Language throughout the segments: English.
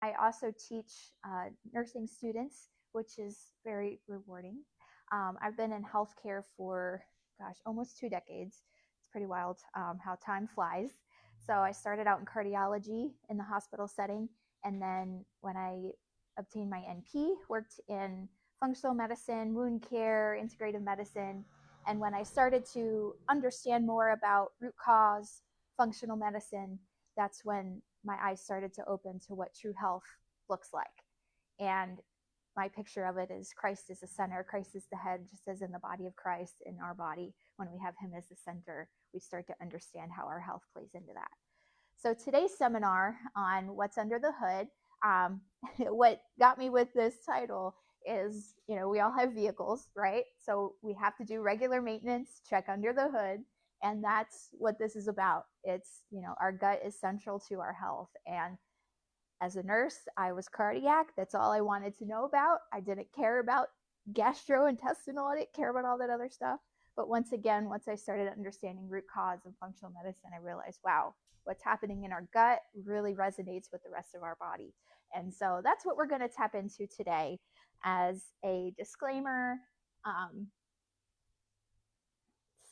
I also teach nursing students, which is very rewarding. I've been in healthcare for, gosh, almost 2 decades. It's pretty wild how time flies. So I started out in cardiology in the hospital setting, and then when I obtained my NP, worked in functional medicine, wound care, integrative medicine. And when I started to understand more about root cause, functional medicine, that's when my eyes started to open to what true health looks like. And my picture of it is Christ is the center, Christ is the head, just as in the body of Christ, in our body, when we have him as the center, we start to understand how our health plays into that. So today's seminar on what's under the hood, what got me with this title is, we all have vehicles, right? So we have to do regular maintenance, check under the hood, and that's what this is about. It's, our gut is central to our health. And as a nurse, I was cardiac. That's all I wanted to know about. I didn't care about gastrointestinal. I didn't care about all that other stuff. But once I started understanding root cause and functional medicine, I realized, wow, what's happening in our gut really resonates with the rest of our body. And so that's what we're going to tap into today as a disclaimer. Let's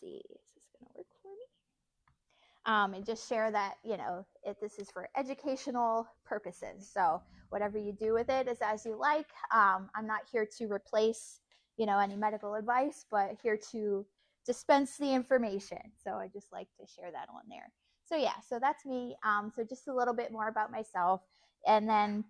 see, is this going to work for me? And just share that, this is for educational purposes. So whatever you do with it is as you like. I'm not here to replace, any medical advice, but here to dispense the information. So I just like to share that on there. So yeah, so that's me. So just a little bit more about myself. And then,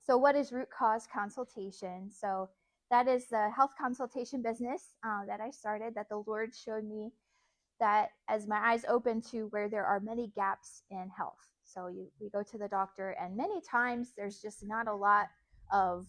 so what is root cause consultation? So that is the health consultation business that I started, that the Lord showed me that as my eyes open to where there are many gaps in health. So we go to the doctor, and many times there's just not a lot of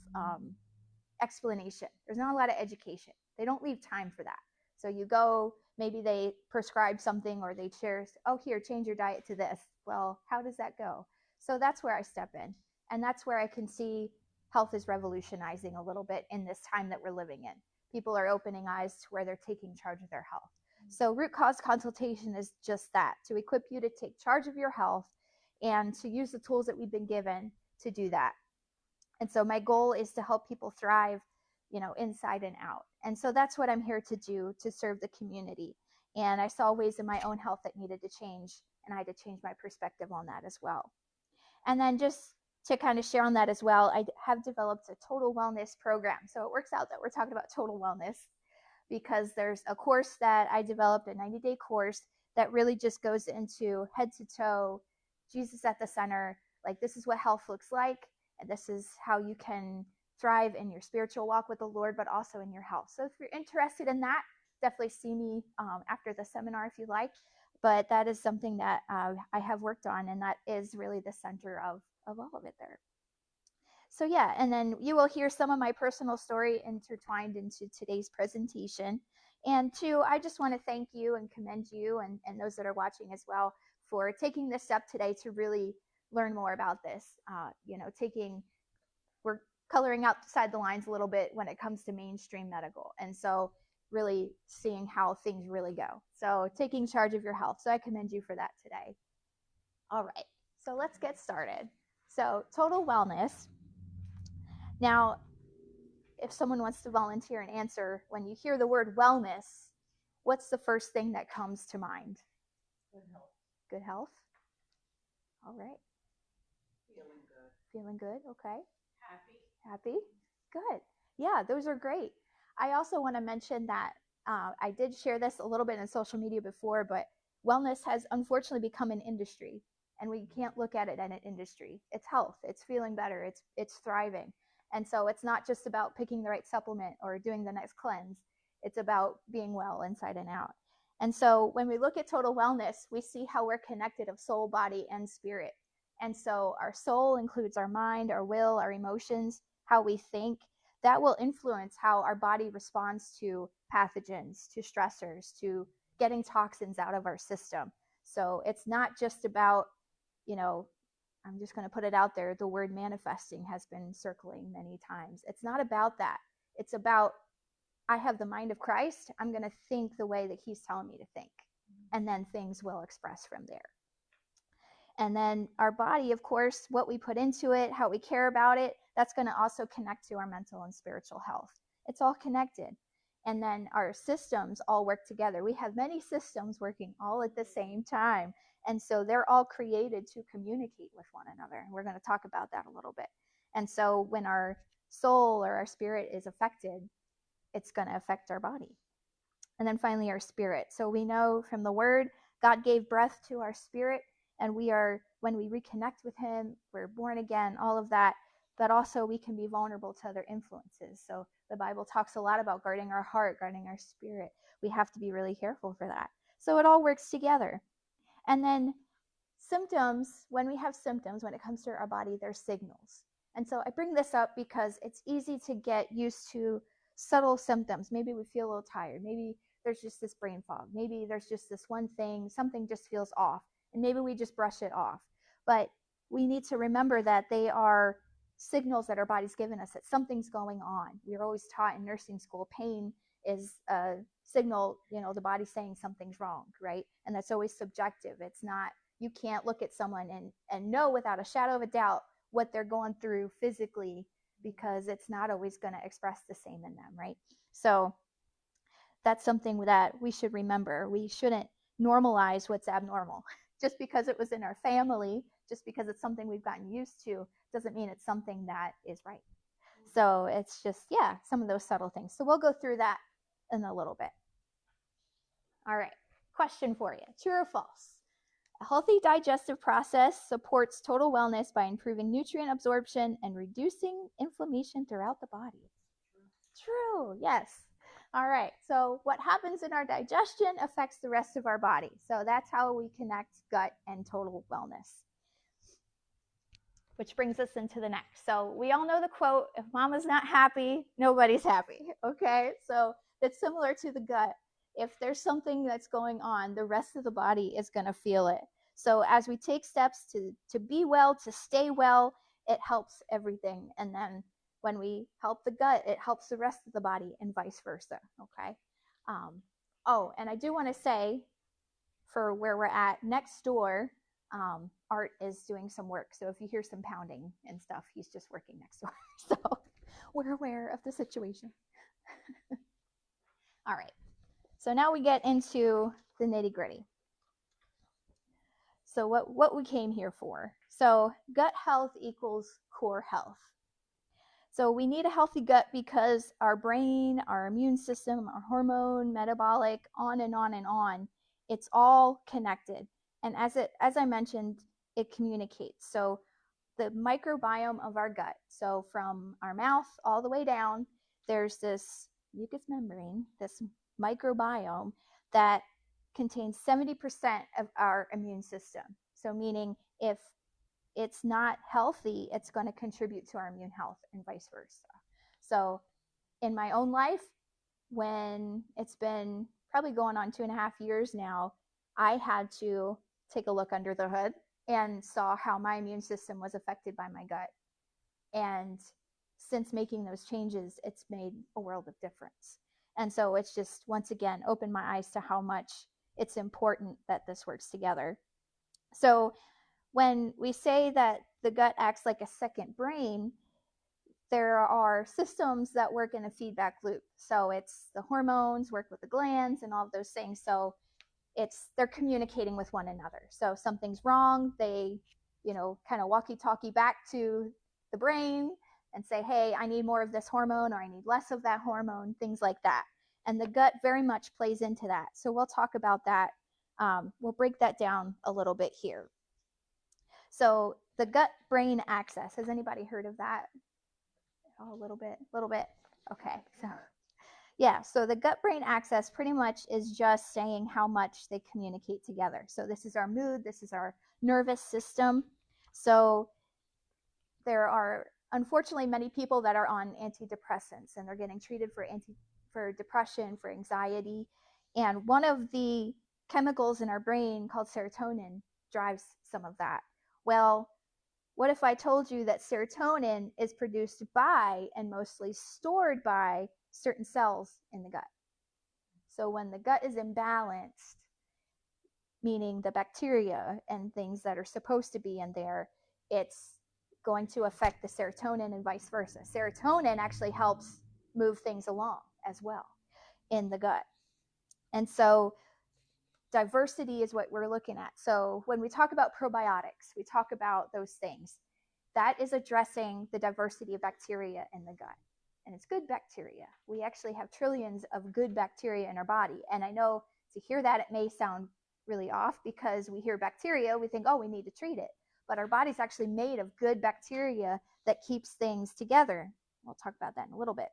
explanation. There's not a lot of education. They don't leave time for that. So you go, maybe they prescribe something, or they share, oh, here, change your diet to this. Well, how does that go? So that's where I step in. And that's where I can see health is revolutionizing a little bit in this time that we're living in. People are opening eyes to where they're taking charge of their health. So root cause consultation is just that, to equip you to take charge of your health and to use the tools that we've been given to do that. And so my goal is to help people thrive, inside and out. And so that's what I'm here to do, to serve the community. And I saw ways in my own health that needed to change, and I had to change my perspective on that as well. And then just to kind of share on that as well, I have developed a total wellness program. So it works out that we're talking about total wellness, because there's a course that I developed, a 90-day course that really just goes into head to toe, Jesus at the center. Like, this is what health looks like, and this is how you can thrive in your spiritual walk with the Lord, but also in your health. So if you're interested in that, definitely see me after the seminar if you like. But that is something that I have worked on, and that is really the center of all of it there. So yeah, and then you will hear some of my personal story intertwined into today's presentation. And two, I just want to thank you and commend you and those that are watching as well for taking this step today to really learn more about this. We're coloring outside the lines a little bit when it comes to mainstream medical. And so really seeing how things really go. So taking charge of your health. So I commend you for that today. All right, so let's get started. So total wellness. Now, if someone wants to volunteer and answer, when you hear the word wellness, what's the first thing that comes to mind? Good health. Good health? All right. Feeling good. Feeling good, okay. Happy. Happy? Good. Yeah, those are great. I also want to mention that I did share this a little bit in social media before, but wellness has unfortunately become an industry, and we can't look at it as an industry. It's health. It's feeling better. It's thriving. And so it's not just about picking the right supplement or doing the next cleanse. It's about being well inside and out. And so when we look at total wellness, we see how we're connected of soul, body, and spirit. And so our soul includes our mind, our will, our emotions, how we think. That will influence how our body responds to pathogens, to stressors, to getting toxins out of our system. So it's not just about, I'm just going to put it out there, the word manifesting has been circling many times. It's not about that. It's about, I have the mind of Christ. I'm going to think the way that he's telling me to think. And then things will express from there. And then our body, of course, what we put into it, how we care about it, that's going to also connect to our mental and spiritual health. It's all connected. And then our systems all work together. We have many systems working all at the same time. And so they're all created to communicate with one another. And we're going to talk about that a little bit. And so when our soul or our spirit is affected, it's going to affect our body. And then finally, our spirit. So we know from the word, God gave breath to our spirit, and when we reconnect with him, we're born again, all of that. But also we can be vulnerable to other influences. So the Bible talks a lot about guarding our heart, guarding our spirit. We have to be really careful for that. So it all works together. And then symptoms, when we have symptoms, when it comes to our body, they're signals. And so I bring this up because it's easy to get used to subtle symptoms. Maybe we feel a little tired. Maybe there's just this brain fog. Maybe there's just this one thing, something just feels off, and maybe we just brush it off. But we need to remember that they are signals that our body's given us that something's going on. We're always taught in nursing school, pain is a signal, the body's saying something's wrong, right? And that's always subjective. It's not, you can't look at someone and know without a shadow of a doubt what they're going through physically, because it's not always going to express the same in them, right? So that's something that we should remember. We shouldn't normalize what's abnormal. Just because it was in our family, just because it's something we've gotten used to, doesn't mean it's something that is right. So it's just, some of those subtle things. So we'll go through that in a little bit. All right, question for you. True or false? A healthy digestive process supports total wellness by improving nutrient absorption and reducing inflammation throughout the body. True, yes. All right, so what happens in our digestion affects the rest of our body. So that's how we connect gut and total wellness. Which brings us into the next. So we all know the quote, if mama's not happy, nobody's happy, okay? So it's similar to the gut. If there's something that's going on, the rest of the body is gonna feel it. So as we take steps to be well, to stay well, it helps everything. And then when we help the gut, it helps the rest of the body and vice versa, okay? And I do wanna say, for where we're at, next door, Art is doing some work. So if you hear some pounding and stuff, he's just working next door. So we're aware of the situation. All right. So now we get into the nitty gritty. So what we came here for. So gut health equals core health. So we need a healthy gut because our brain, our immune system, our hormone, metabolic, on and on and on, it's all connected. And as I mentioned, it communicates. So the microbiome of our gut, so from our mouth all the way down, there's this mucous membrane, this microbiome that contains 70% of our immune system. So meaning if it's not healthy, it's going to contribute to our immune health and vice versa. So in my own life, when it's been probably going on 2.5 years now, I had to take a look under the hood and saw how my immune system was affected by my gut. And since making those changes, it's made a world of difference. And so it's just, once again, opened my eyes to how much it's important that this works together. So when we say that the gut acts like a second brain, there are systems that work in a feedback loop. So it's the hormones work with the glands and all of those things. So they're communicating with one another. So if something's wrong, they, kind of walkie-talkie back to the brain and say, hey, I need more of this hormone, or I need less of that hormone, things like that. And the gut very much plays into that. So we'll talk about that. We'll break that down a little bit here. So the gut-brain axis, has anybody heard of that? Oh, a little bit. Okay, so the gut-brain axis pretty much is just saying how much they communicate together. So this is our mood, this is our nervous system. So there are unfortunately many people that are on antidepressants, and they're getting treated for depression, for anxiety. And one of the chemicals in our brain called serotonin drives some of that. Well, what if I told you that serotonin is produced by and mostly stored by certain cells in the gut? So when the gut is imbalanced, meaning the bacteria and things that are supposed to be in there, it's going to affect the serotonin and vice versa. Serotonin actually helps move things along as well in the gut. And so diversity is what we're looking at. So when we talk about probiotics, we talk about those things. That is addressing the diversity of bacteria in the gut. And it's good bacteria. We actually have trillions of good bacteria in our body. And I know to hear that, it may sound really off because we hear bacteria, we think, oh, we need to treat it. But our body's actually made of good bacteria that keeps things together. We'll talk about that in a little bit.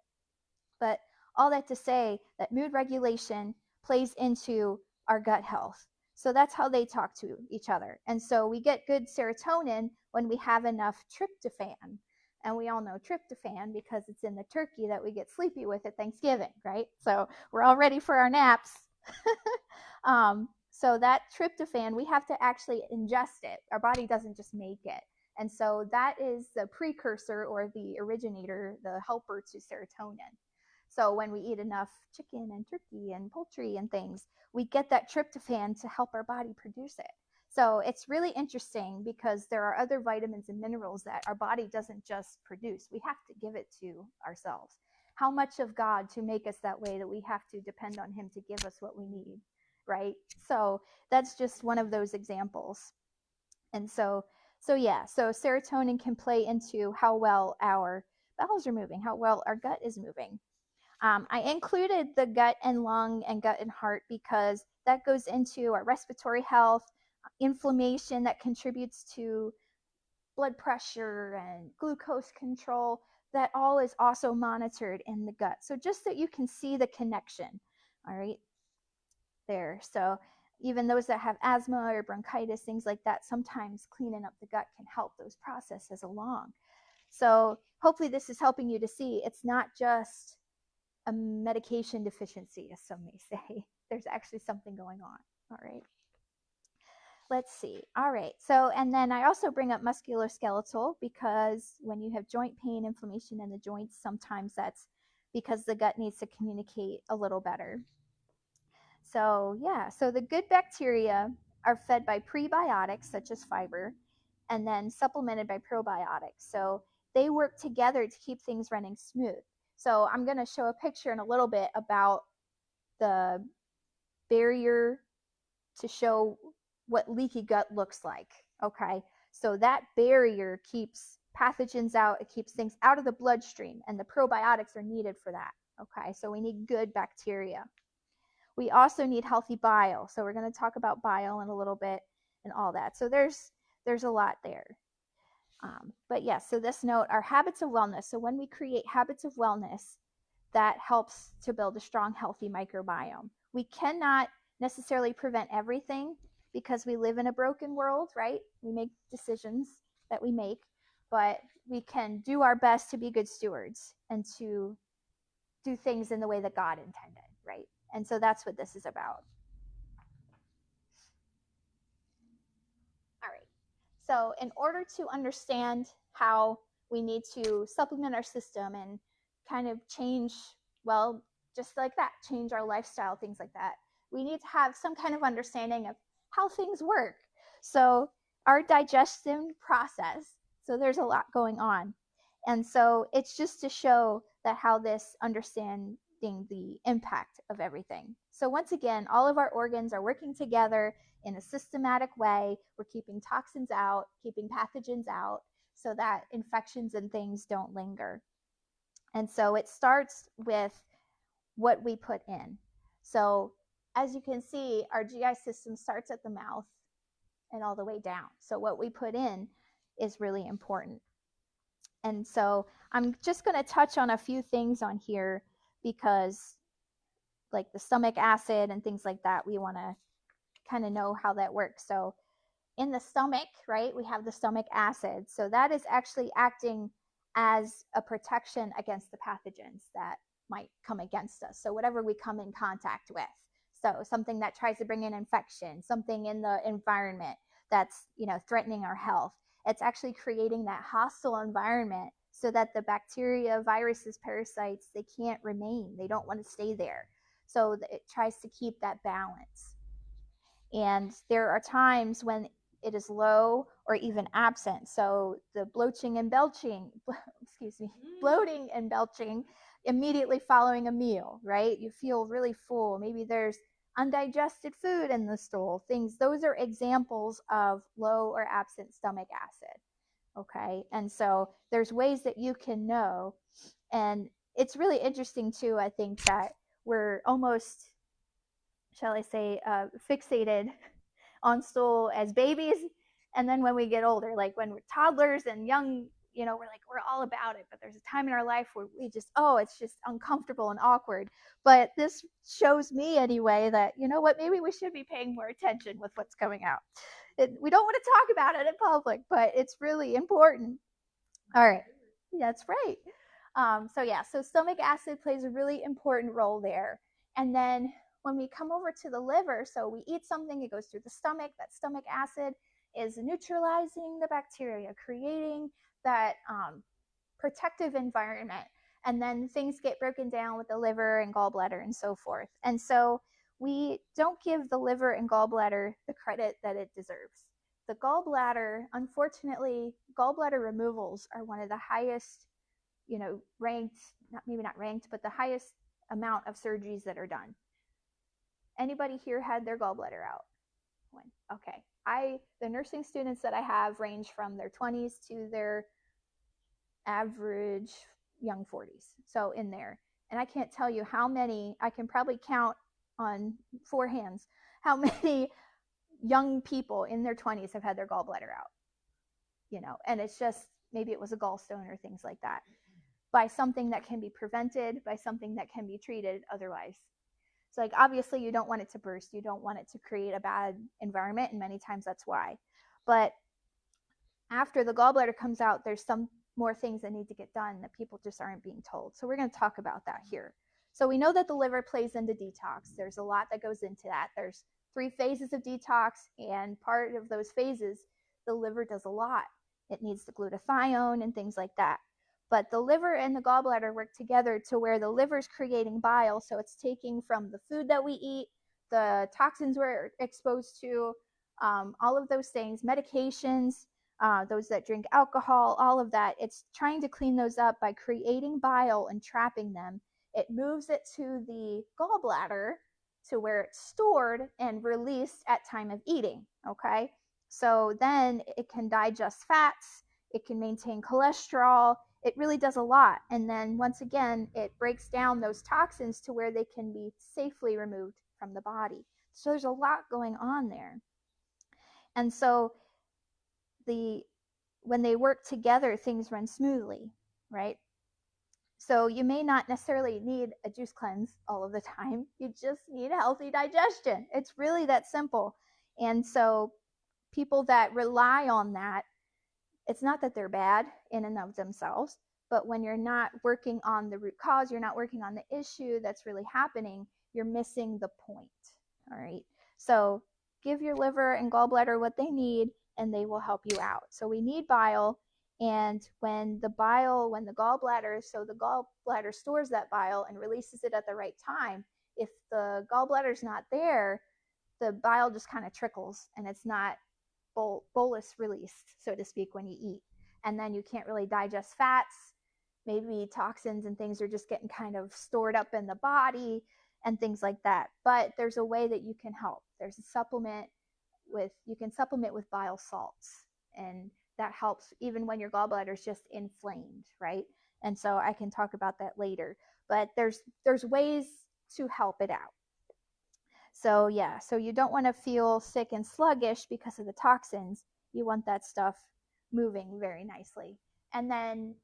But all that to say that mood regulation plays into our gut health. So that's how they talk to each other. And so we get good serotonin when we have enough tryptophan. And we all know tryptophan because it's in the turkey that we get sleepy with at Thanksgiving, right? So we're all ready for our naps. So that tryptophan, we have to actually ingest it. Our body doesn't just make it. And so that is the precursor or the originator, the helper to serotonin. So when we eat enough chicken and turkey and poultry and things, we get that tryptophan to help our body produce it. So it's really interesting because there are other vitamins and minerals that our body doesn't just produce. We have to give it to ourselves. How much of God to make us that way that we have to depend on him to give us what we need, right? So that's just one of those examples. And so serotonin can play into how well our bowels are moving, how well our gut is moving. I included the gut and lung and gut and heart because that goes into our respiratory health, inflammation that contributes to blood pressure and glucose control. That all is also monitored in the gut. So just so you can see the connection, all right, there. So even those that have asthma or bronchitis, things like that, sometimes cleaning up the gut can help those processes along. So hopefully this is helping you to see it's not just a medication deficiency, as some may say. There's actually something going on. All right. Let's see. All right. So, and then I also bring up musculoskeletal because when you have joint pain, inflammation in the joints, sometimes that's because the gut needs to communicate a little better. So, yeah. So the good bacteria are fed by prebiotics, such as fiber, and then supplemented by probiotics. So they work together to keep things running smooth. So I'm going to show a picture in a little bit about the barrier to show what leaky gut looks like. Okay. So that barrier keeps pathogens out. It keeps things out of the bloodstream, and the probiotics are needed for that. Okay. So we need good bacteria. We also need healthy bile. So we're going to talk about bile in a little bit and all that. So there's a lot there. But yes, so this note, our habits of wellness. So when we create habits of wellness, that helps to build a strong, healthy microbiome. We cannot necessarily prevent everything because we live in a broken world, right? We make decisions that we make, but we can do our best to be good stewards and to do things in the way that God intended, right? And so that's what this is about. All right. So in order to understand how we need to supplement our system and kind of change, well, just like that, change our lifestyle, things like that, we need to have some kind of understanding of how things work. So our digestion process, so there's a lot going on. And so it's just to show that how this understanding the impact of everything. So once again, all of our organs are working together in a systematic way. We're keeping toxins out, keeping pathogens out so that infections and things don't linger. And so it starts with what we put in. So as you can see, our GI system starts at the mouth and all the way down. So what we put in is really important. And so I'm just going to touch on a few things on here because like the stomach acid and things like that, we want to kind of know how that works. So in the stomach, right, we have the stomach acid. So that is actually acting as a protection against the pathogens that might come against us. So whatever we come in contact with. So something that tries to bring in infection, something in the environment that's, threatening our health. It's actually creating that hostile environment so that the bacteria, viruses, parasites, they can't remain. They don't want to stay there. So it tries to keep that balance. And there are times when it is low or even absent. So the bloating and belching, excuse me, bloating and belching immediately following a meal, right? You feel really full. Maybe there's undigested food in the stool, things, those are examples of low or absent stomach acid. Okay. And so there's ways that you can know. And it's really interesting too, I think, that we're almost, shall I say, fixated on stool as babies. And then when we get older, like when we're toddlers and young, we're all about it. But there's a time in our life where we just, it's just uncomfortable and awkward. But this shows me anyway that, you know what, maybe we should be paying more attention with what's coming out. We don't want to talk about it in public, but it's really important. All right. That's right. So stomach acid plays a really important role there. And then when we come over to the liver, so we eat something, it goes through the stomach. That stomach acid is neutralizing the bacteria, creating that protective environment. And then things get broken down with the liver and gallbladder and so forth. And so we don't give the liver and gallbladder the credit that it deserves. The gallbladder, unfortunately, gallbladder removals are one of the highest, ranked, maybe not ranked, but the highest amount of surgeries that are done. Anybody here had their gallbladder out? When? Okay. The nursing students that I have range from their 20s to their average young 40s. So in there. And I can't tell you how many, I can probably count on 4 hands how many young people in their 20s have had their gallbladder out. And it's just, maybe it was a gallstone or things like that, by something that can be prevented, by something that can be treated otherwise. So like obviously you don't want it to burst, you don't want it to create a bad environment, and many times that's why. But after the gallbladder comes out, there's some more things that need to get done that people just aren't being told. So we're going to talk about that here. So we know that the liver plays into detox. There's a lot that goes into that. There's 3 phases of detox, and part of those phases, the liver does a lot. It needs the glutathione and things like that. But the liver and the gallbladder work together to where the liver's creating bile, so it's taking from the food that we eat, the toxins we're exposed to, all of those things, medications, those that drink alcohol, all of that. It's trying to clean those up by creating bile and trapping them. It moves it to the gallbladder to where it's stored and released at time of eating. Okay. So then it can digest fats. It can maintain cholesterol. It really does a lot. And then once again, it breaks down those toxins to where they can be safely removed from the body. So there's a lot going on there. And so when they work together, things run smoothly, right? So you may not necessarily need a juice cleanse all of the time. You just need a healthy digestion. It's really that simple. And so people that rely on that, it's not that they're bad in and of themselves, but when you're not working on the root cause, you're not working on the issue that's really happening, you're missing the point. All right. So give your liver and gallbladder what they need, and they will help you out. So we need bile. And when the gallbladder, so the gallbladder stores that bile and releases it at the right time. If the gallbladder's not there, the bile just kind of trickles, and it's not bolus released, so to speak, when you eat. And then you can't really digest fats. Maybe toxins and things are just getting kind of stored up in the body and things like that. But there's a way that you can help. There's a supplement you can supplement with bile salts, and that helps even when your gallbladder is just inflamed, right? And so I can talk about that later. But there's ways to help it out. So yeah, so you don't want to feel sick and sluggish because of the toxins. You want that stuff moving very nicely. And then,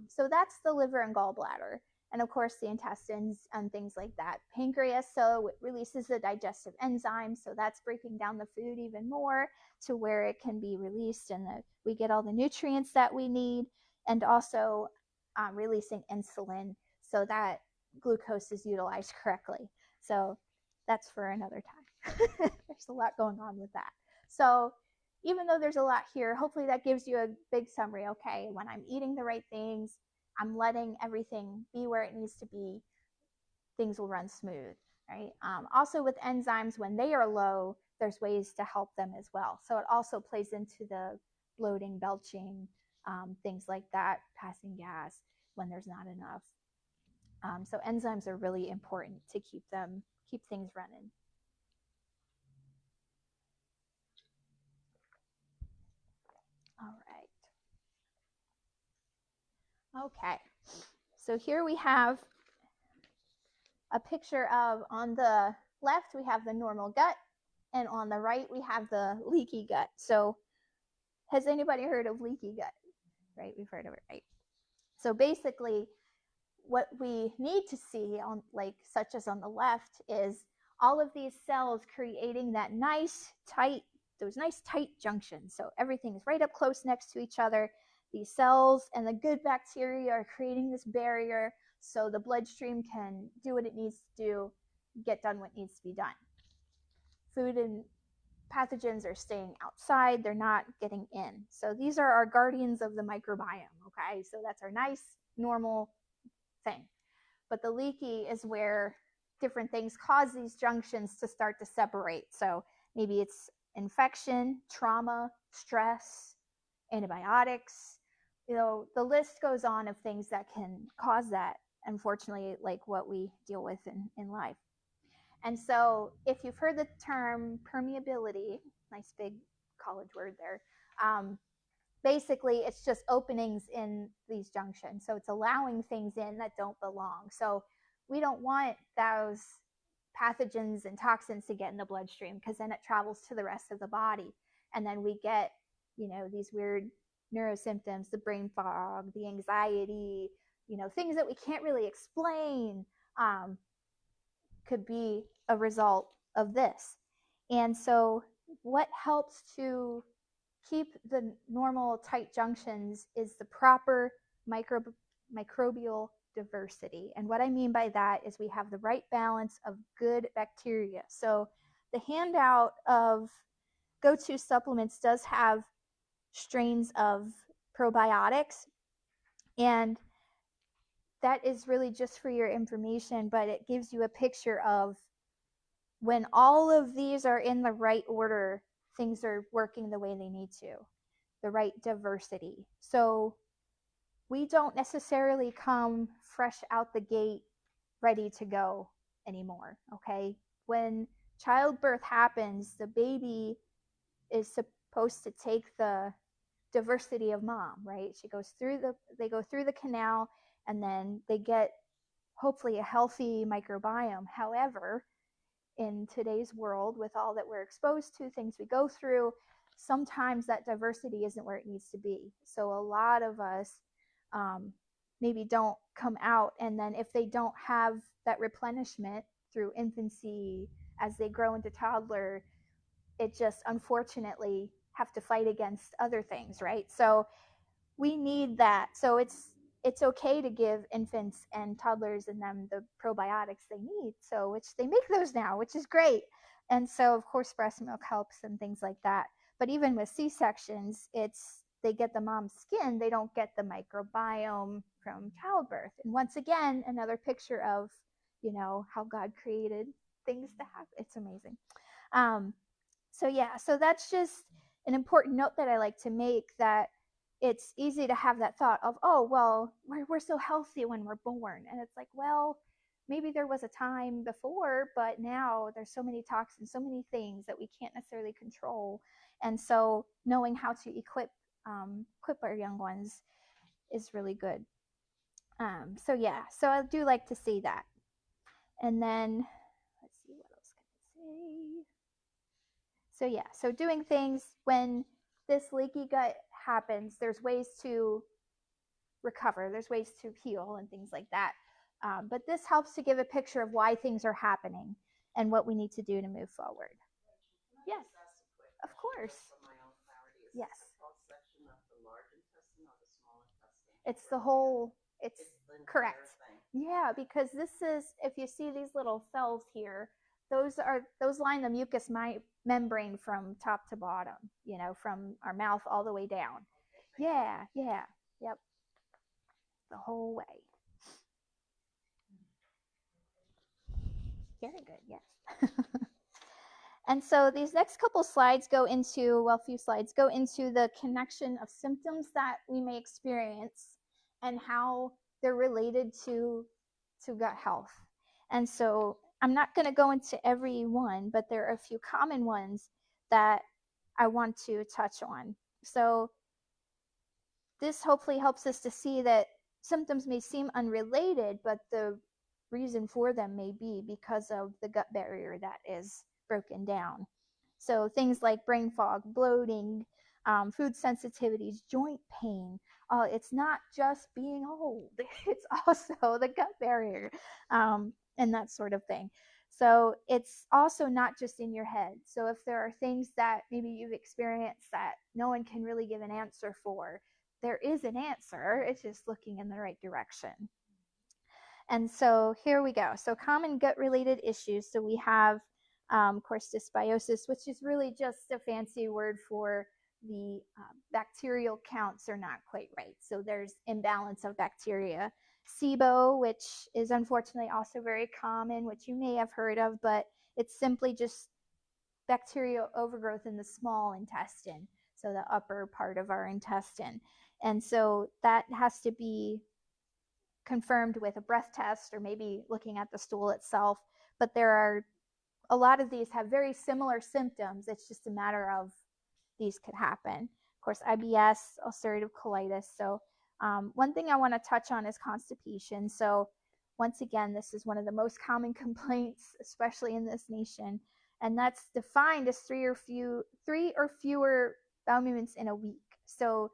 so that's the liver and gallbladder. And of course, the intestines and things like that. Pancreas, so it releases the digestive enzymes. So that's breaking down the food even more to where it can be released, and we get all the nutrients that we need. And also releasing insulin so that glucose is utilized correctly. So that's for another time. There's a lot going on with that. So even though there's a lot here, hopefully that gives you a big summary. Okay, when I'm eating the right things, I'm letting everything be where it needs to be, things will run smooth, right? Also with enzymes, when they are low, there's ways to help them as well. So it also plays into the bloating, belching, things like that, passing gas when there's not enough. So enzymes are really important to keep things running. All right. Okay. So here we have a picture of, on the left, we have the normal gut, and on the right, we have the leaky gut. So has anybody heard of leaky gut? Right, we've heard of it, right? So basically, what we need to see on, like, such as on the left, is all of these cells creating that those nice tight junctions. So everything is right up close next to each other. These cells and the good bacteria are creating this barrier so the bloodstream can do what it needs to do, get done what needs to be done. Food and pathogens are staying outside, they're not getting in. So these are our guardians of the microbiome, okay? So that's our nice, normal thing. But the leaky is where different things cause these junctions to start to separate. So maybe it's infection, trauma, stress, antibiotics. The list goes on of things that can cause that, unfortunately, like what we deal with in life. And so if you've heard the term permeability, nice big college word there, basically it's just openings in these junctions. So it's allowing things in that don't belong. So we don't want those pathogens and toxins to get in the bloodstream, because then it travels to the rest of the body. And then we get, these weird neurosymptoms, the brain fog, the anxiety, things that we can't really explain, could be a result of this. And so what helps to keep the normal tight junctions is the proper microbial diversity. And what I mean by that is we have the right balance of good bacteria. So the handout of go-to supplements does have strains of probiotics, and that is really just for your information, but it gives you a picture of when all of these are in the right order, things are working the way they need to, the right diversity. So we don't necessarily come fresh out the gate ready to go anymore, okay? When childbirth happens, the baby is supposed to take the diversity of mom, right? They go through the canal, and then they get hopefully a healthy microbiome. However, in today's world, with all that we're exposed to, things we go through, sometimes that diversity isn't where it needs to be. So a lot of us maybe don't come out, and then if they don't have that replenishment through infancy, as they grow into toddler, it just unfortunately have to fight against other things, right? So we need that. So it's okay to give infants and toddlers and them the probiotics they need, so which they make those now, which is great. And so of course breast milk helps and things like that. But even with C-sections, they get the mom's skin, they don't get the microbiome from childbirth. And once again, another picture of how God created things to happen. It's amazing. So that's just an important note that I like to make, that it's easy to have that thought of, oh, well, we're so healthy when we're born. And it's like, well, maybe there was a time before, but now there's so many toxins, so many things that we can't necessarily control. And so knowing how to equip our young ones is really good. So I do like to see that. And then let's see, what else can I say? So doing things when this leaky gut happens, there's ways to recover, there's ways to heal and things like that. But this helps to give a picture of why things are happening and what we need to do to move forward. Yes, of course. Yes. It's the whole, it's correct. Yeah, because this is, if you see these little cells here, those line the mucous membrane from top to bottom, from our mouth all the way down. Yeah, yep, the whole way. Very good, yes. And so these next couple slides go into, well, a few slides go into the connection of symptoms that we may experience and how they're related to gut health. And so I'm not going to go into every one, but there are a few common ones that I want to touch on. So this hopefully helps us to see that symptoms may seem unrelated, but the reason for them may be because of the gut barrier that is broken down. So things like brain fog, bloating, food sensitivities, joint pain. It's not just being old, it's also the gut barrier, and that sort of thing. So it's also not just in your head. So if there are things that maybe you've experienced that no one can really give an answer for, there is an answer. It's just looking in the right direction. And so here we go. So common gut related issues. So we have, of course, dysbiosis, which is really just a fancy word for the bacterial counts are not quite right. So there's imbalance of bacteria. SIBO, which is unfortunately also very common, which you may have heard of, but it's simply just bacterial overgrowth in the small intestine, so the upper part of our intestine. And so that has to be confirmed with a breath test or maybe looking at the stool itself. But there are a lot of these have very similar symptoms. It's just a matter of these could happen. Of course, IBS, ulcerative colitis. So one thing I want to touch on is constipation. So once again, this is one of the most common complaints, especially in this nation, and that's defined as three or fewer bowel movements in a week. So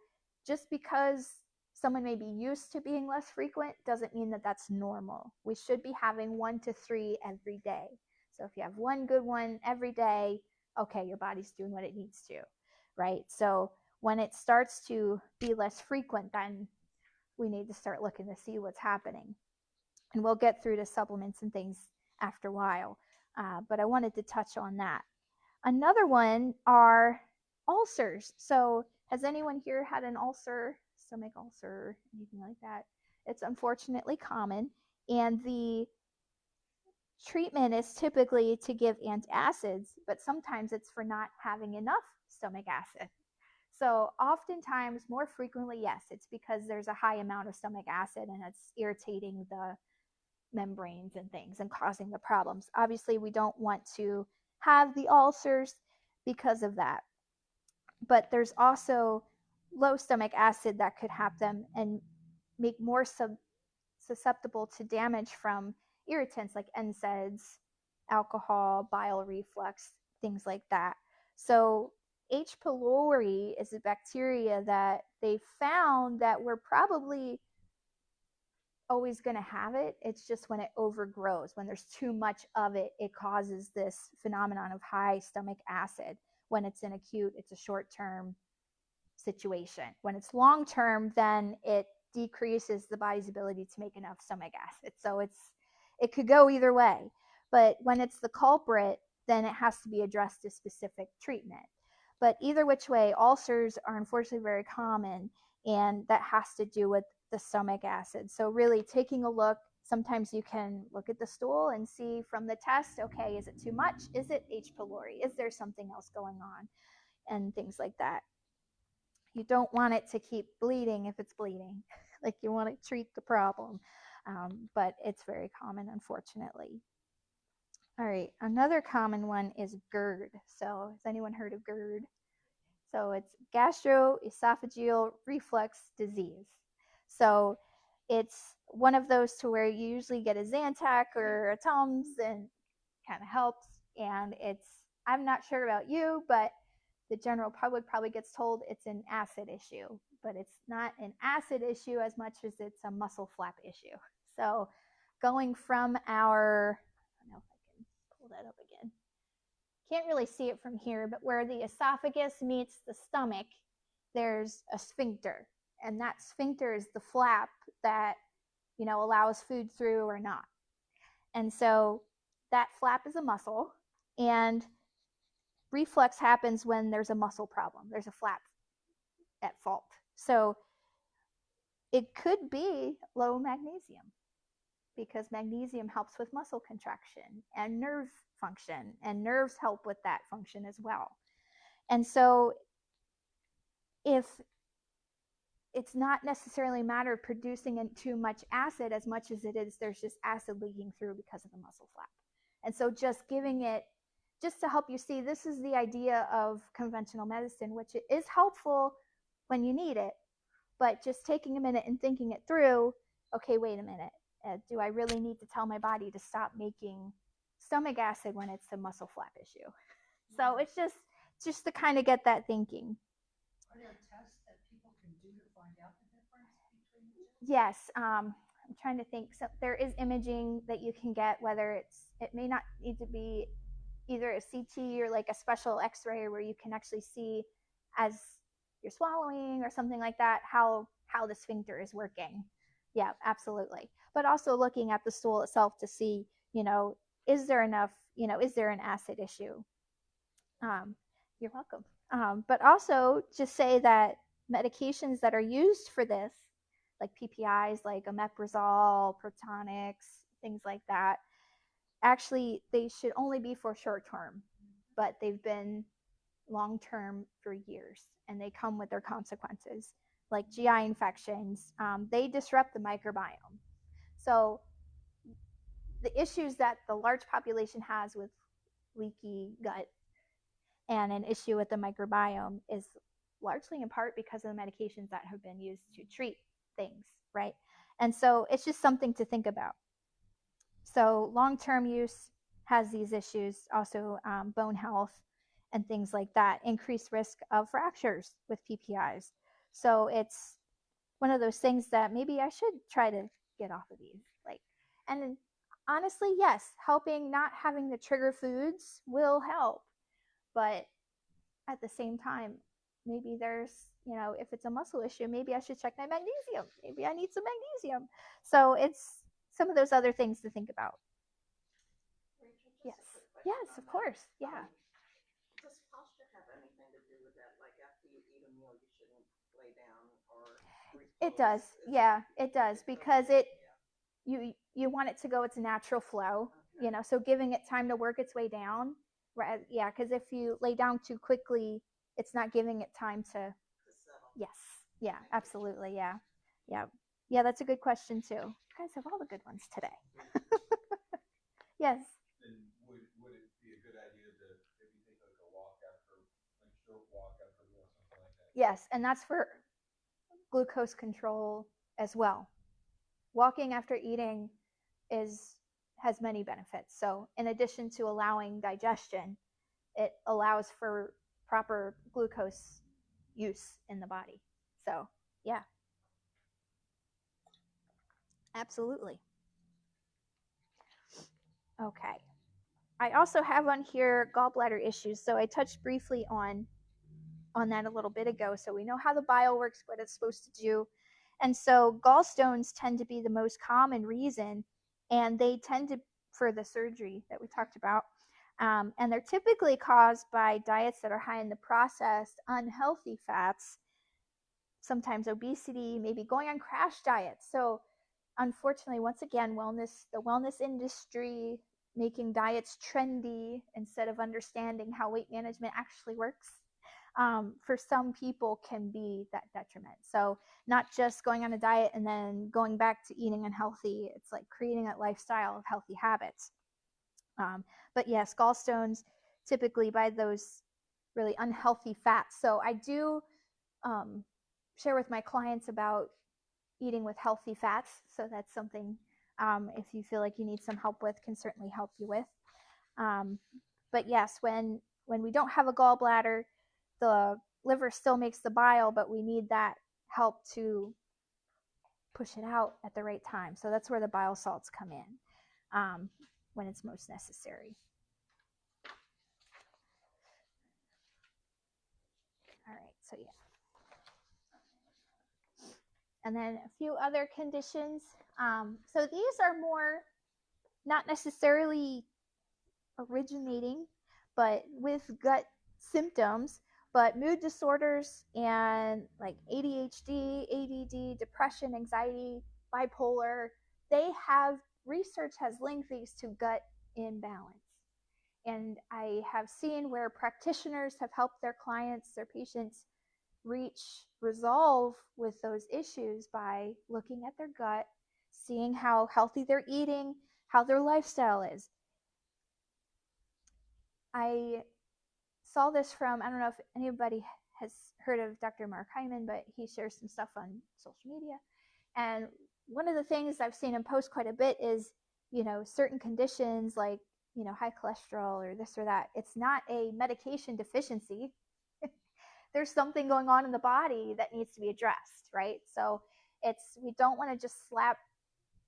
just because someone may be used to being less frequent doesn't mean that that's normal. We should be having 1 to 3 every day. So if you have one good one every day, okay, your body's doing what it needs to, right? So when it starts to be less frequent, then we need to start looking to see what's happening. And we'll get through to supplements and things after a while. But I wanted to touch on that. Another one are ulcers. So has anyone here had an ulcer, stomach ulcer, anything like that? It's unfortunately common. And the treatment is typically to give antacids, but sometimes it's for not having enough stomach acid. So oftentimes, more frequently, yes, it's because there's a high amount of stomach acid and it's irritating the membranes and things and causing the problems. Obviously, we don't want to have the ulcers because of that. But there's also low stomach acid that could happen and make more susceptible to damage from irritants like NSAIDs, alcohol, bile reflux, things like that. So H. pylori is a bacteria that they found that we're probably always going to have it. It's just when it overgrows, when there's too much of it, it causes this phenomenon of high stomach acid. When it's in acute, it's a short-term situation. When it's long-term, then it decreases the body's ability to make enough stomach acid. So it could go either way. But when it's the culprit, then it has to be addressed to specific treatment. But either which way, ulcers are unfortunately very common, and that has to do with the stomach acid. So really taking a look, sometimes you can look at the stool and see from the test, okay, is it too much? Is it H. pylori? Is there something else going on? And things like that. You don't want it to keep bleeding if it's bleeding. Like you want to treat the problem. But it's very common, unfortunately. All right, another common one is GERD. So has anyone heard of GERD? So it's gastroesophageal reflux disease. So it's one of those to where you usually get a Zantac or a Tums and kind of helps. And I'm not sure about you, but the general public probably gets told it's an acid issue, but it's not an acid issue as much as it's a muscle flap issue. So going from our, I don't know if I can pull that up again. Can't really see it from here, but where the esophagus meets the stomach, there's a sphincter. And that sphincter is the flap that, allows food through or not. And so that flap is a muscle, and reflux happens when there's a muscle problem. There's a flap at fault. So it could be low magnesium because magnesium helps with muscle contraction and nerve function, and nerves help with that function as well. And so if it's not necessarily a matter of producing too much acid as much as it is there's just acid leaking through because of the muscle flap. And so just giving it, just to help you see, this is the idea of conventional medicine, which is helpful when you need it, but just taking a minute and thinking it through. Okay, wait a minute. Do I really need to tell my body to stop making stomach acid when it's a muscle flap issue? So it's just to kind of get that thinking. Are there tests that people can do to find out the difference between the two? Yes, I'm trying to think. So there is imaging that you can get, whether it may not need to be either a CT or like a special X-ray where you can actually see as you're swallowing or something like that how the sphincter is working. Yeah, absolutely. But also looking at the stool itself to see, is there enough, is there an acid issue? You're welcome. But also just say that medications that are used for this, like PPIs, like omeprazole, Protonix, things like that, actually they should only be for short term, but they've been long term for years, and they come with their consequences, like GI infections. They disrupt the microbiome. So the issues that the large population has with leaky gut and an issue with the microbiome is largely in part because of the medications that have been used to treat things, right? And so it's just something to think about. So long-term use has these issues, also bone health and things like that, increased risk of fractures with PPIs. So it's one of those things that maybe I should try to get off of these. And honestly, yes, helping not having the trigger foods will help. But at the same time, maybe there's, if it's a muscle issue, maybe I should check my magnesium. Maybe I need some magnesium. So it's some of those other things to think about. Rachel, Yes. Yes, of course. Yeah. Does posture have anything to do with that? Like after you eat a meal, you shouldn't lay down or it does. Yeah, it does, because you want it to go its natural flow, so giving it time to work its way down. Right. Yeah, because if you lay down too quickly, it's not giving it time to settle. Yes. Yeah, absolutely. Yeah. Yeah. Yeah, that's a good question too. You guys have all the good ones today. Yes. Then would it be a good idea to maybe take like a walk after, like short walk after a meal, something like that? Yes, and that's for glucose control as well. Walking after eating has many benefits. So in addition to allowing digestion, it allows for proper glucose use in the body. So yeah, absolutely. Okay. I also have on here gallbladder issues. So I touched briefly on that a little bit ago. So we know how the bile works, what it's supposed to do. And so gallstones tend to be the most common reason, and they tend to, for the surgery that we talked about, and they're typically caused by diets that are high in the processed, unhealthy fats, sometimes obesity, maybe going on crash diets. So unfortunately, once again, the wellness industry making diets trendy instead of understanding how weight management actually works, for some people can be that detriment. So not just going on a diet and then going back to eating unhealthy. It's like creating that lifestyle of healthy habits. But yes, gallstones typically by those really unhealthy fats. So I do share with my clients about eating with healthy fats. So that's something, if you feel like you need some help with, can certainly help you with. But yes, when we don't have a gallbladder, the liver still makes the bile, but we need that help to push it out at the right time. So that's where the bile salts come in, when it's most necessary. All right, so yeah. And then a few other conditions. So these are more not necessarily originating, but with gut symptoms, but mood disorders and like ADHD, ADD, depression, anxiety, bipolar, they have research has linked these to gut imbalance. And I have seen where practitioners have helped their clients, their patients, resolve with those issues by looking at their gut, seeing how healthy they're eating, how their lifestyle is. I saw this from, I don't know if anybody has heard of Dr. Mark Hyman, but he shares some stuff on social media. And one of the things I've seen him post quite a bit is, certain conditions like, high cholesterol or this or that. It's not a medication deficiency. There's something going on in the body that needs to be addressed, right? So we don't want to just slap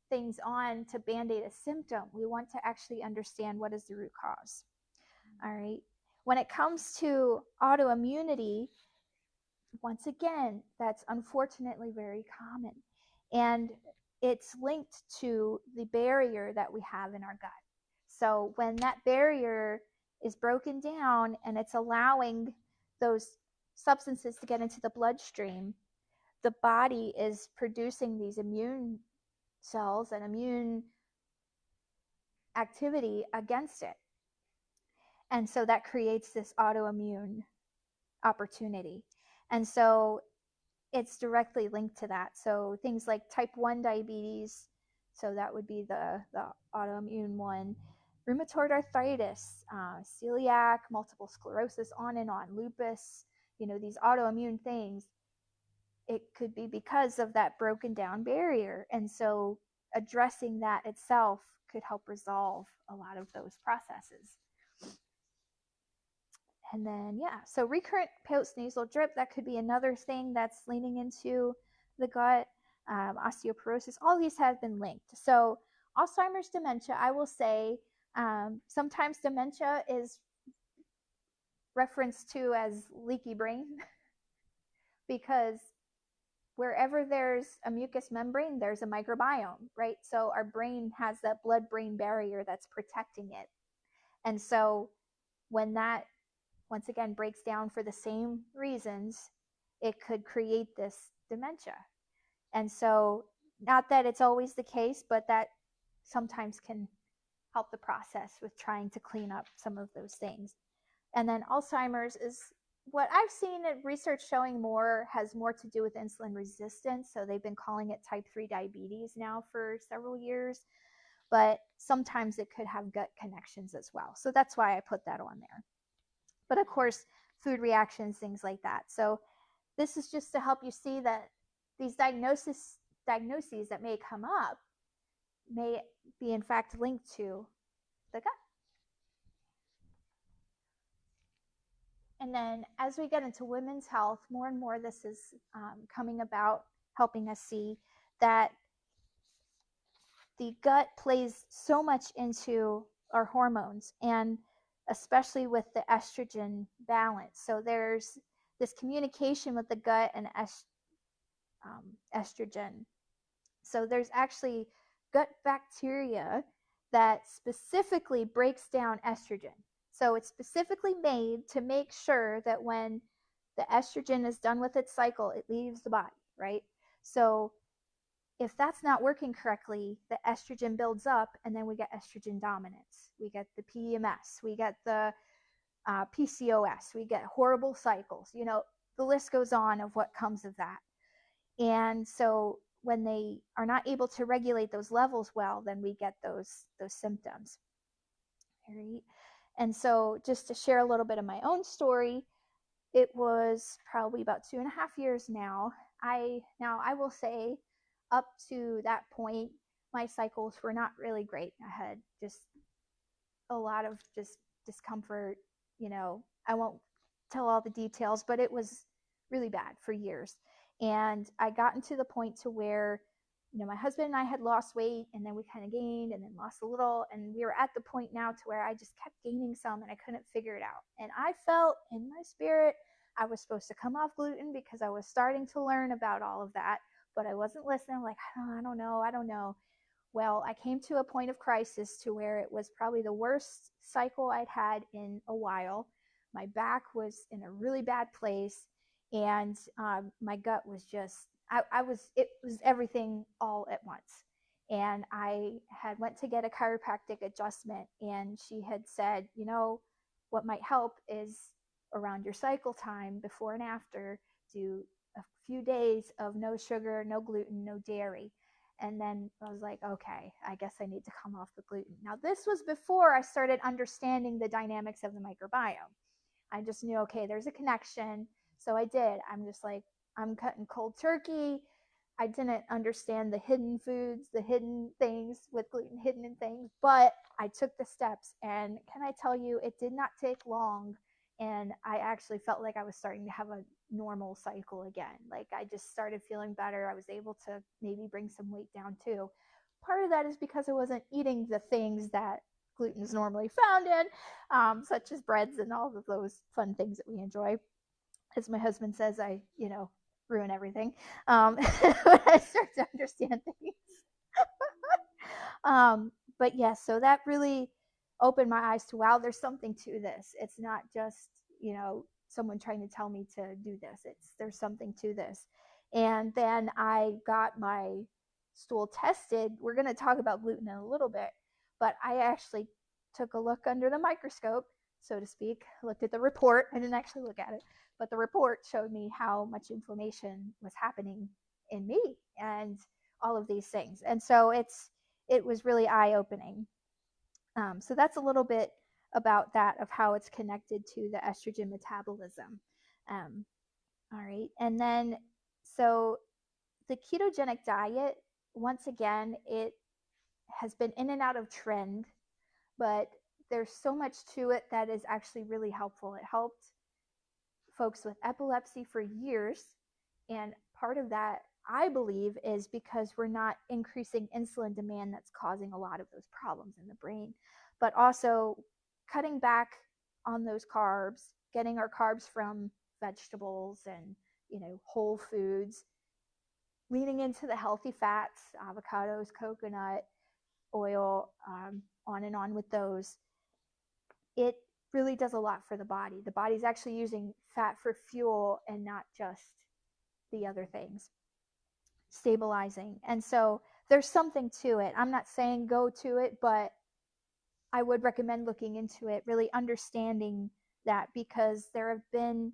things on to band-aid a symptom. We want to actually understand what is the root cause. All right. When it comes to autoimmunity, once again, that's unfortunately very common. And it's linked to the barrier that we have in our gut. So when that barrier is broken down and it's allowing those substances to get into the bloodstream, the body is producing these immune cells and immune activity against it. And so that creates this autoimmune opportunity. And so it's directly linked to that. So things like type 1 diabetes, so that would be the autoimmune one, rheumatoid arthritis, celiac, multiple sclerosis, on and on, lupus, these autoimmune things, it could be because of that broken down barrier. And so addressing that itself could help resolve a lot of those processes. And then, so recurrent postnasal drip, that could be another thing that's leaning into the gut. Osteoporosis, all these have been linked. So Alzheimer's, dementia, I will say, sometimes dementia is referenced to as leaky brain because wherever there's a mucous membrane, there's a microbiome, right? So our brain has that blood-brain barrier that's protecting it. And so when that, once again, breaks down for the same reasons, it could create this dementia. And so, not that it's always the case, but that sometimes can help the process with trying to clean up some of those things. And then Alzheimer's is what I've seen in research showing has more to do with insulin resistance. So they've been calling it type 3 diabetes now for several years, but sometimes it could have gut connections as well. So that's why I put that on there. But of course, food reactions, things like that. So this is just to help you see that these diagnoses that may come up may be in fact linked to the gut. And then as we get into women's health, more and more this is coming about, helping us see that the gut plays so much into our hormones, and especially with the estrogen balance. So there's this communication with the gut and estrogen. So there's actually gut bacteria that specifically breaks down estrogen. So it's specifically made to make sure that when the estrogen is done with its cycle, it leaves the body, right? So if that's not working correctly, the estrogen builds up, and then we get estrogen dominance. We get the PMS, we get the PCOS, we get horrible cycles. The list goes on of what comes of that. And so when they are not able to regulate those levels well, then we get those symptoms. All right. And so just to share a little bit of my own story, it was probably about 2.5 years now. I will say up to that point, my cycles were not really great. I had just a lot of just discomfort. I won't tell all the details, but it was really bad for years. And I gotten to the point to where, my husband and I had lost weight, and then we kind of gained and then lost a little. And we were at the point now to where I just kept gaining some and I couldn't figure it out. And I felt in my spirit I was supposed to come off gluten because I was starting to learn about all of that, but I wasn't listening. I'm like, I don't know. Well, I came to a point of crisis to where it was probably the worst cycle I'd had in a while. My back was in a really bad place, and my gut was just, it was everything all at once. And I had went to get a chiropractic adjustment, and she had said, what might help is around your cycle time, before and after, do a few days of no sugar, no gluten, no dairy. And then I was like, okay, I guess I need to come off the gluten. Now, this was before I started understanding the dynamics of the microbiome. I just knew, okay, there's a connection. So I did. I'm just like, I'm cutting cold turkey. I didn't understand the hidden foods, the hidden things with gluten hidden in things, but I took the steps. And can I tell you, it did not take long. And I actually felt like I was starting to have a normal cycle again. Like I just started feeling better. I was able to maybe bring some weight down too. Part of that is because I wasn't eating the things that gluten is normally found in, such as breads and all of those fun things that we enjoy. As my husband says, I, ruin everything when I start to understand things. But yes, so that really opened my eyes to, wow, there's something to this. It's not just, someone trying to tell me to do this. There's something to this. And then I got my stool tested. We're going to talk about gluten in a little bit, but I actually took a look under the microscope, so to speak, looked at the report. I didn't actually look at it, but the report showed me how much inflammation was happening in me and all of these things. And so it was really eye-opening. So that's a little bit about that, of how it's connected to the estrogen metabolism. All right. And then, so the ketogenic diet, once again, it has been in and out of trend, but there's so much to it that is actually really helpful. It helped folks with epilepsy for years. And part of that, I believe, is because we're not increasing insulin demand that's causing a lot of those problems in the brain. But also cutting back on those carbs, getting our carbs from vegetables and, whole foods, leaning into the healthy fats, avocados, coconut oil, on and on with those. It really does a lot for the body. The body's actually using fat for fuel and not just the other things, stabilizing. And so there's something to it. I'm not saying go to it, but I would recommend looking into it, really understanding that, because there have been,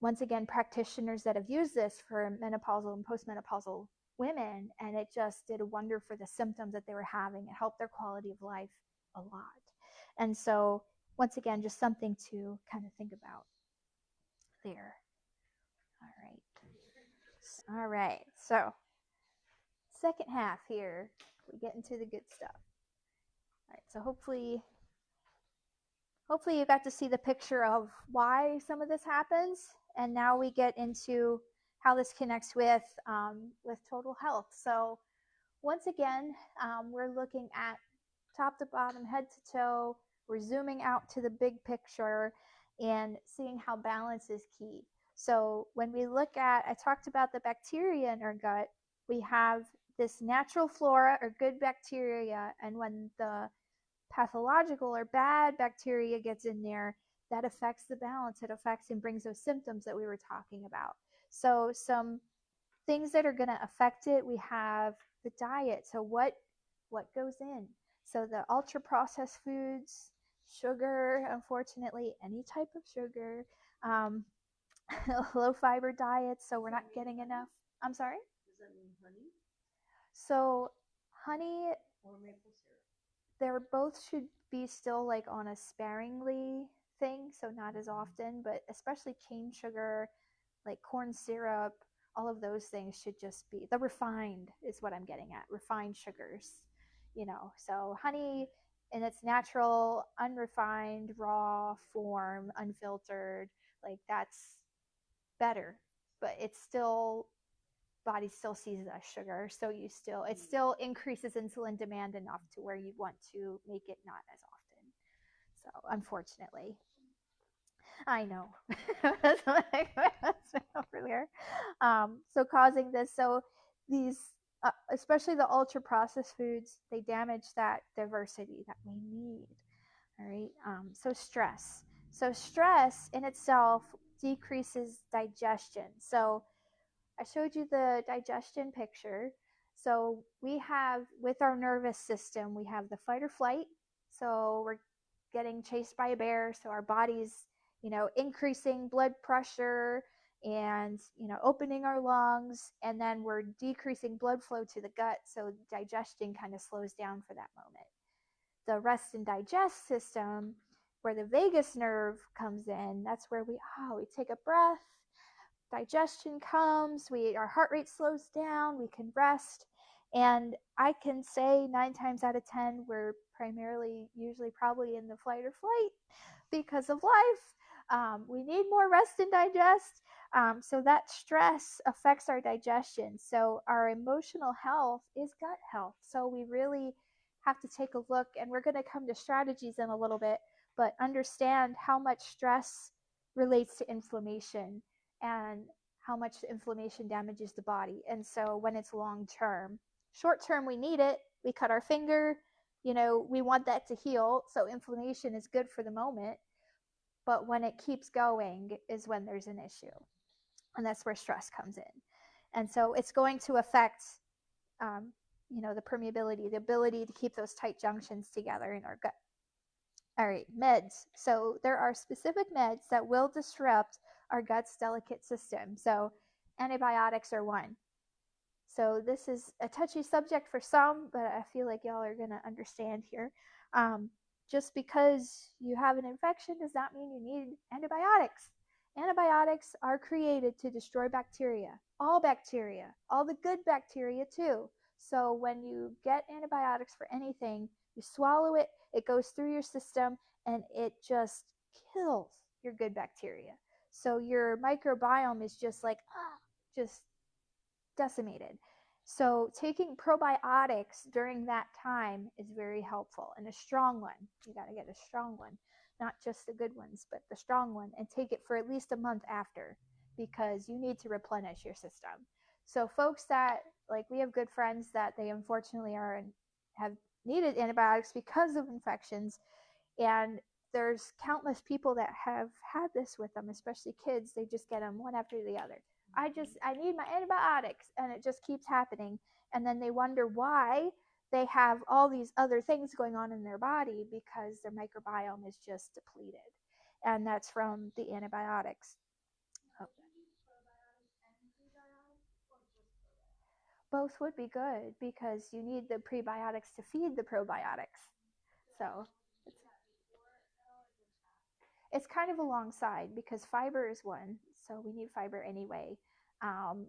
once again, practitioners that have used this for menopausal and postmenopausal women, and it just did a wonder for the symptoms that they were having. It helped their quality of life a lot. And so, once again, just something to kind of think about there. All right. So, second half here, we get into the good stuff. All right. So hopefully you got to see the picture of why some of this happens, and now we get into how this connects with total health. So once again, we're looking at top to bottom, head to toe. We're zooming out to the big picture and seeing how balance is key. So when we look at, I talked about the bacteria in our gut, we have this natural flora or good bacteria, and when the pathological or bad bacteria gets in there, that affects the balance. It affects and brings those symptoms that we were talking about. So some things that are going to affect it, we have the diet. So what goes in? So the ultra processed foods, sugar, unfortunately, any type of sugar, low fiber diets, so we're not getting enough. I'm sorry? Does that mean honey So honey, or maple syrup? they're both should be still like on a sparingly thing, so not as often, but especially cane sugar, like corn syrup, all of those things should just be the refined, is what I'm getting at, refined sugars, so honey in its natural, unrefined, raw form, unfiltered, like that's better, but it's still, body still sees it as sugar, so it still increases insulin demand enough to where you want to make it not as often. So unfortunately, I know. That's like my husband over there. So causing this, so these, especially the ultra processed foods, they damage that diversity that we need. All right. So stress. So stress in itself decreases digestion. So I showed you the digestion picture. So we have, with our nervous system, we have the fight or flight. So we're getting chased by a bear. So our body's, increasing blood pressure and, opening our lungs. And then we're decreasing blood flow to the gut. So digestion kind of slows down for that moment. The rest and digest system, where the vagus nerve comes in, that's where we take a breath, digestion comes, our heart rate slows down, we can rest. And I can say 9 times out of 10 we're primarily usually probably in the flight or flight because of life. We need more rest and digest. So that stress affects our digestion. So our emotional health is gut health. So we really have to take a look, and we're going to come to strategies in a little bit, but understand how much stress relates to inflammation and how much inflammation damages the body. And so when it's long term, short term, we need it. We cut our finger, we want that to heal. So inflammation is good for the moment. But when it keeps going is when there's an issue. And that's where stress comes in. And so it's going to affect, the permeability, the ability to keep those tight junctions together in our gut. All right, meds. So there are specific meds that will disrupt our gut's delicate system. So antibiotics are one. So this is a touchy subject for some, but I feel like y'all are going to understand here. Just because you have an infection does not mean you need antibiotics. Antibiotics are created to destroy bacteria, all the good bacteria too. So when you get antibiotics for anything, you swallow it, it goes through your system, and it just kills your good bacteria. So your microbiome is just like, just decimated. So taking probiotics during that time is very helpful, and a strong one. You got to get a strong one, not just the good ones, but the strong one, and take it for at least a month after, because you need to replenish your system. So folks that, like, we have good friends that they unfortunately have needed antibiotics because of infections, and there's countless people that have had this with them, especially kids. They just get them one after the other. I need my antibiotics, and it just keeps happening. And then they wonder why they have all these other things going on in their body, because their microbiome is just depleted. And that's from the antibiotics. Oh. Both would be good, because you need the prebiotics to feed the probiotics. So it's kind of alongside, because fiber is one, so we need fiber anyway. um,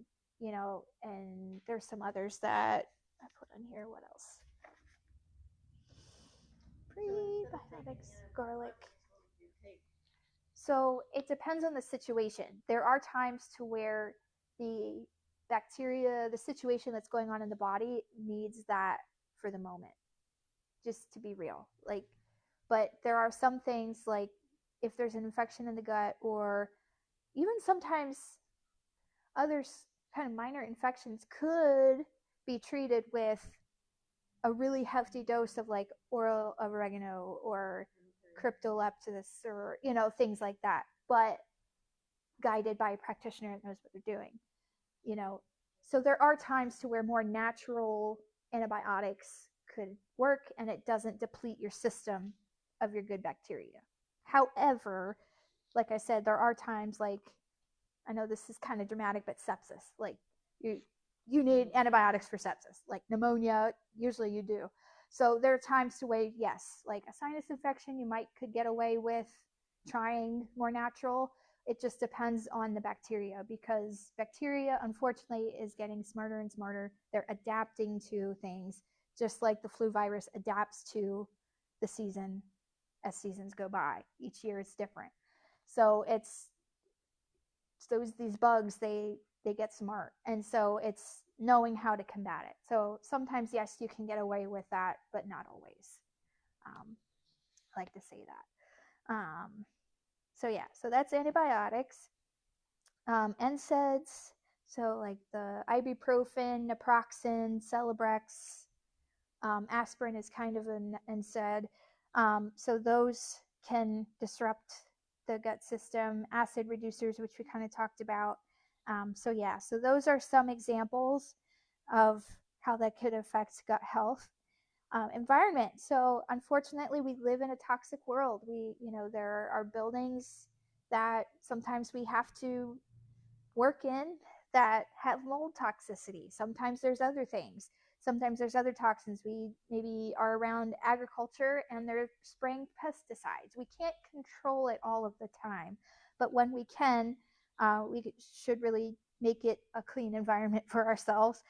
and there's some others that I put on here. What else? Prebiotics, garlic. So it depends on the situation. There are times to where the bacteria, the situation that's going on in the body, needs that for the moment, just to be real. But there are some things, like if there's an infection in the gut, or even sometimes other kind of minor infections could be treated with a really hefty dose of like oral oregano or cryptoleptis, or things like that, but guided by a practitioner that knows what they're doing. So there are times to where more natural antibiotics could work, and it doesn't deplete your system of your good bacteria. However, like I said, there are times, like, I know this is kind of dramatic, but sepsis, like you need antibiotics for sepsis, like pneumonia, usually you do. So there are times to where, yes, like a sinus infection, you could get away with trying more natural. It just depends on the bacteria, because bacteria, unfortunately, is getting smarter and smarter. They're adapting to things, just like the flu virus adapts to the season as seasons go by. Each year it's different. So these bugs, they get smart, and so it's knowing how to combat it. So sometimes, yes, you can get away with that, but not always. I like to say that. So yeah, so that's antibiotics. NSAIDs, so like the ibuprofen, naproxen, Celebrex, aspirin is kind of an NSAID. So those can disrupt the gut system. Acid reducers, which we kind of talked about. So those are some examples of how that could affect gut health. Environment. So unfortunately, we live in a toxic world. There are buildings that sometimes we have to work in that have mold toxicity. Sometimes there's other things. Sometimes there's other toxins. We maybe are around agriculture and they're spraying pesticides. We can't control it all of the time, but when we can, we should really make it a clean environment for ourselves.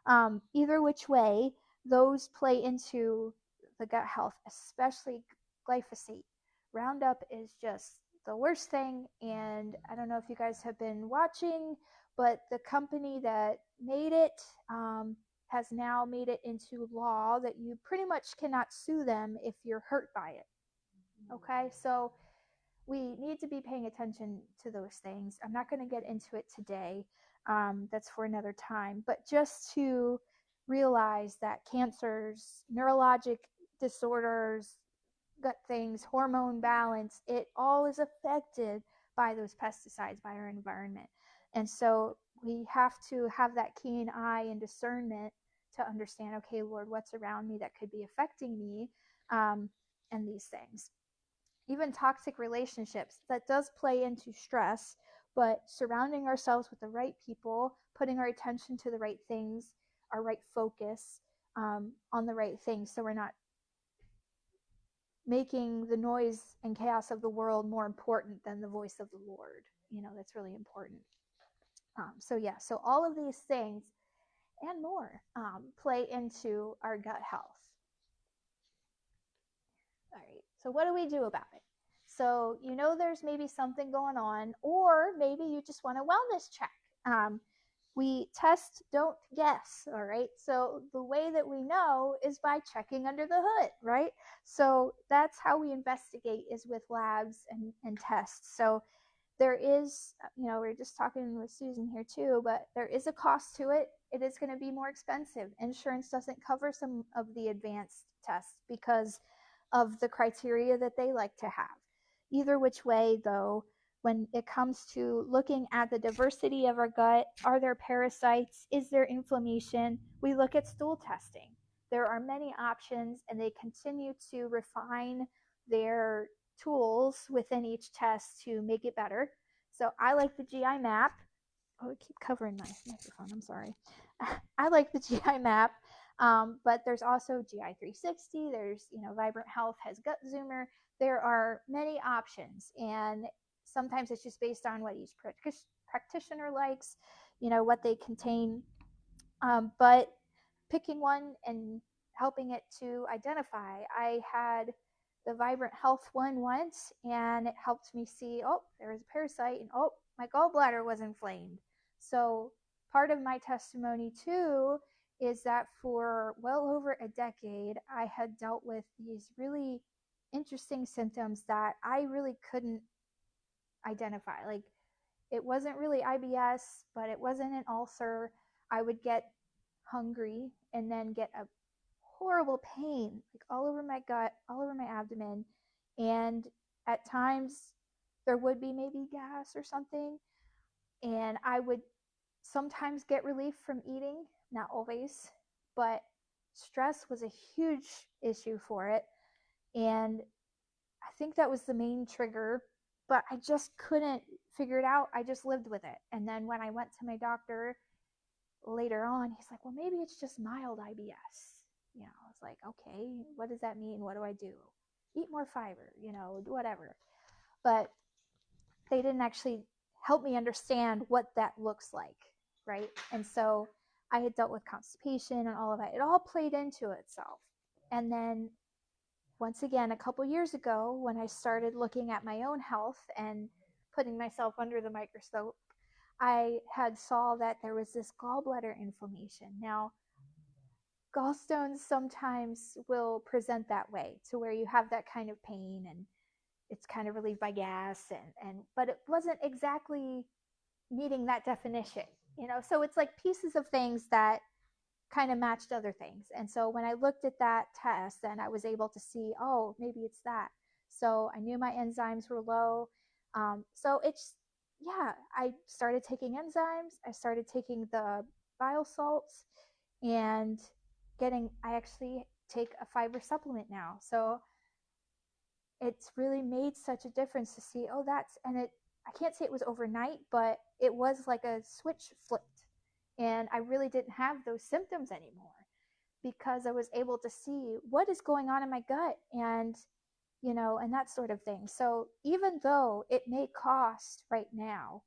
Either which way, those play into the gut health, especially glyphosate. Roundup is just the worst thing. And I don't know if you guys have been watching, but the company that made it has now made it into law that you pretty much cannot sue them if you're hurt by it. Okay, so we need to be paying attention to those things. I'm not going to get into it today. That's for another time. But just to realize that cancers, neurologic disorders, gut things, hormone balance, it all is affected by those pesticides, by our environment. And so we have to have that keen eye and discernment to understand, okay, Lord, what's around me that could be affecting me, and these things. Even toxic relationships, that does play into stress, but surrounding ourselves with the right people, putting our attention to the right things, our right focus on the right things, so we're not making the noise and chaos of the world more important than the voice of the Lord. That's really important. So all of these things and more play into our gut health. All right, so what do we do about it? So there's maybe something going on, or maybe you just want a wellness check. We test, don't guess. All right, so the way that we know is by checking under the hood, right? So that's how we investigate, is with labs and tests. So there is, we're just talking with Susan here too, but there is a cost to it. It is going to be more expensive. Insurance doesn't cover some of the advanced tests because of the criteria that they like to have. Either which way, though, when it comes to looking at the diversity of our gut, are there parasites? Is there inflammation? We look at stool testing. There are many options, and they continue to refine their tools within each test to make it better. So I like the GI map. Oh, I keep covering my microphone. I'm sorry. I like the GI map, but there's also GI 360. There's, Vibrant Health has Gut Zoomer. There are many options, and sometimes it's just based on what each practitioner likes, what they contain. But picking one and helping it to identify. I had the Vibrant Health one once, and it helped me see, oh, there was a parasite, and oh, my gallbladder was inflamed. So part of my testimony too is that for well over a decade, I had dealt with these really interesting symptoms that I really couldn't identify. Like, it wasn't really IBS, but it wasn't an ulcer. I would get hungry and then get a horrible pain, like all over my gut, all over my abdomen. And at times there would be maybe gas or something. And I would sometimes get relief from eating, not always, but stress was a huge issue for it. And I think that was the main trigger, but I just couldn't figure it out. I just lived with it. And then when I went to my doctor later on, he's like, well, maybe it's just mild IBS. I was like, okay, what does that mean? What do I do? Eat more fiber, whatever. But they didn't actually help me understand what that looks like, right? And so I had dealt with constipation and all of that. It all played into itself. And then once again, a couple years ago, when I started looking at my own health and putting myself under the microscope, I had saw that there was this gallbladder inflammation. Now, gallstones sometimes will present that way, to where you have that kind of pain and it's kind of relieved by gas, and but it wasn't exactly meeting that definition, so it's like pieces of things that kind of matched other things. And so when I looked at that test, then I was able to see, oh, maybe it's that. So I knew my enzymes were low. So I started taking enzymes. I started taking the bile salts, and I actually take a fiber supplement now. So it's really made such a difference to see, oh, I can't say it was overnight, but it was like a switch flipped. And I really didn't have those symptoms anymore because I was able to see what is going on in my gut and that sort of thing. So even though it may cost right now,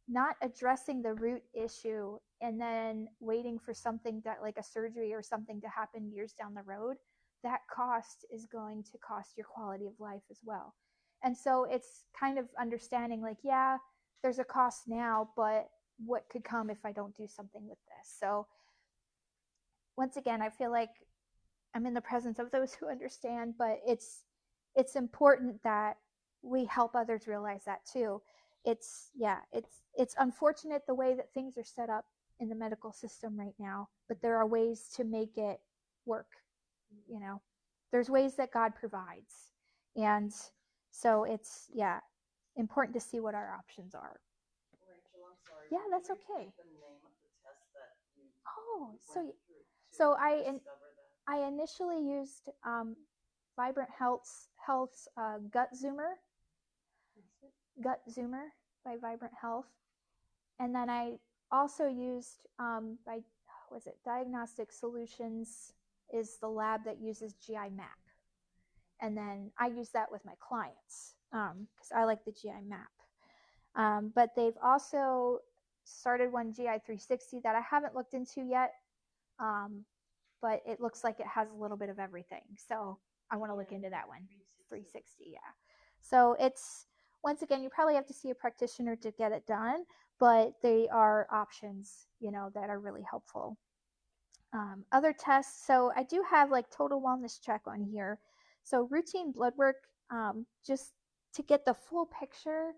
not addressing the root issue and then waiting for something that like a surgery or something to happen years down the road, that cost is going to cost your quality of life as well. And so it's kind of understanding like, yeah, there's a cost now, but what could come if I don't do something with this? So once again, I feel like I'm in the presence of those who understand, but it's important that we help others realize that too. It's unfortunate the way that things are set up in the medical system right now, but there are ways to make it work. You know, there's ways that God provides, and so it's important to see what our options are. Rachel, I'm sorry. Yeah, would that's you okay. repeat the name of the test that you Oh, went so through so to I discover that? I initially used Vibrant Health's Gut Zoomer by Vibrant Health, and then I also used by was it Diagnostic Solutions is the lab that uses GI Map, and then I use that with my clients because I like the GI Map. But they've also started one GI 360 that I haven't looked into yet. Um, but it looks like it has a little bit of everything. So I want to look into that one. 360, yeah. So it's, once again, you probably have to see a practitioner to get it done, but they are options, that are really helpful. Other tests, so I do have like total wellness check on here. So routine blood work, just to get the full picture,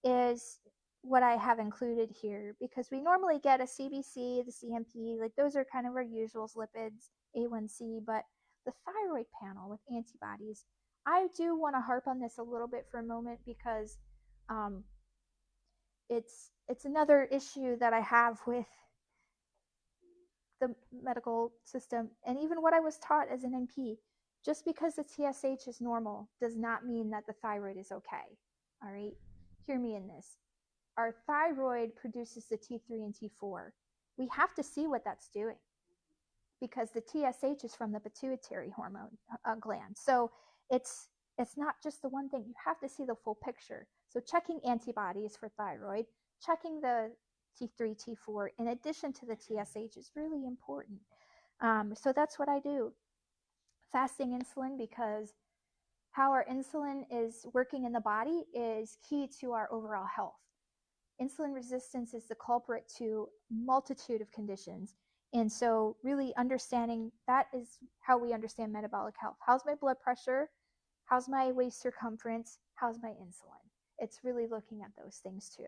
is what I have included here because we normally get a CBC, the CMP, like those are kind of our usuals, lipids, A1C, but the thyroid panel with antibodies, I do want to harp on this a little bit for a moment because um, it's another issue that I have with the medical system and even what I was taught as an NP. Just because the TSH is normal does not mean that the thyroid is okay. All right, hear me in this. Our thyroid produces the T3 and T4. We have to see what that's doing because the TSH is from the pituitary hormone gland. So it's not just the one thing. You have to see the full picture. So checking antibodies for thyroid, checking the T3, T4, in addition to the TSH is really important. So that's what I do. Fasting insulin, because how our insulin is working in the body is key to our overall health. Insulin resistance is the culprit to multitude of conditions. And so really understanding that is how we understand metabolic health. How's my blood pressure? How's my waist circumference? How's my insulin? It's really looking at those things too.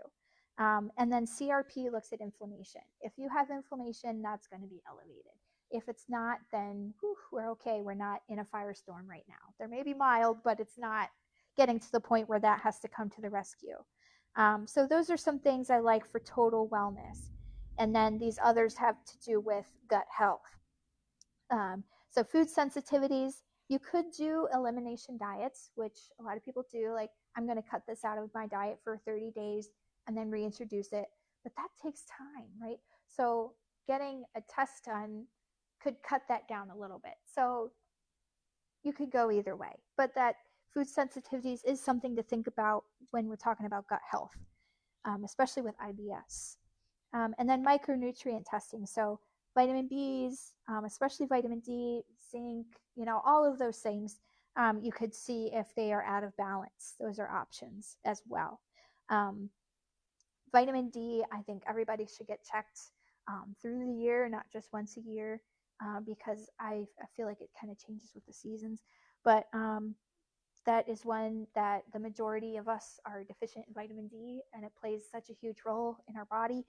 And then CRP looks at inflammation. If you have inflammation, that's going to be elevated. If it's not, then we're okay. We're not in a firestorm right now. There may be mild, but it's not getting to the point where that has to come to the rescue. So those are some things I like for total wellness. And then these others have to do with gut health. So food sensitivities, you could do elimination diets, which a lot of people do. Like, I'm going to cut this out of my diet for 30 days and then reintroduce it. But that takes time, right? So getting a test done could cut that down a little bit. So you could go either way. But that food sensitivities is something to think about when we're talking about gut health, especially with IBS. And then micronutrient testing. So vitamin Bs, especially vitamin D, zinc, all of those things, you could see if they are out of balance. Those are options as well. Vitamin D, I think everybody should get checked through the year, not just once a year, because I feel like it kind of changes with the seasons. But that is one that the majority of us are deficient in vitamin D, and it plays such a huge role in our body.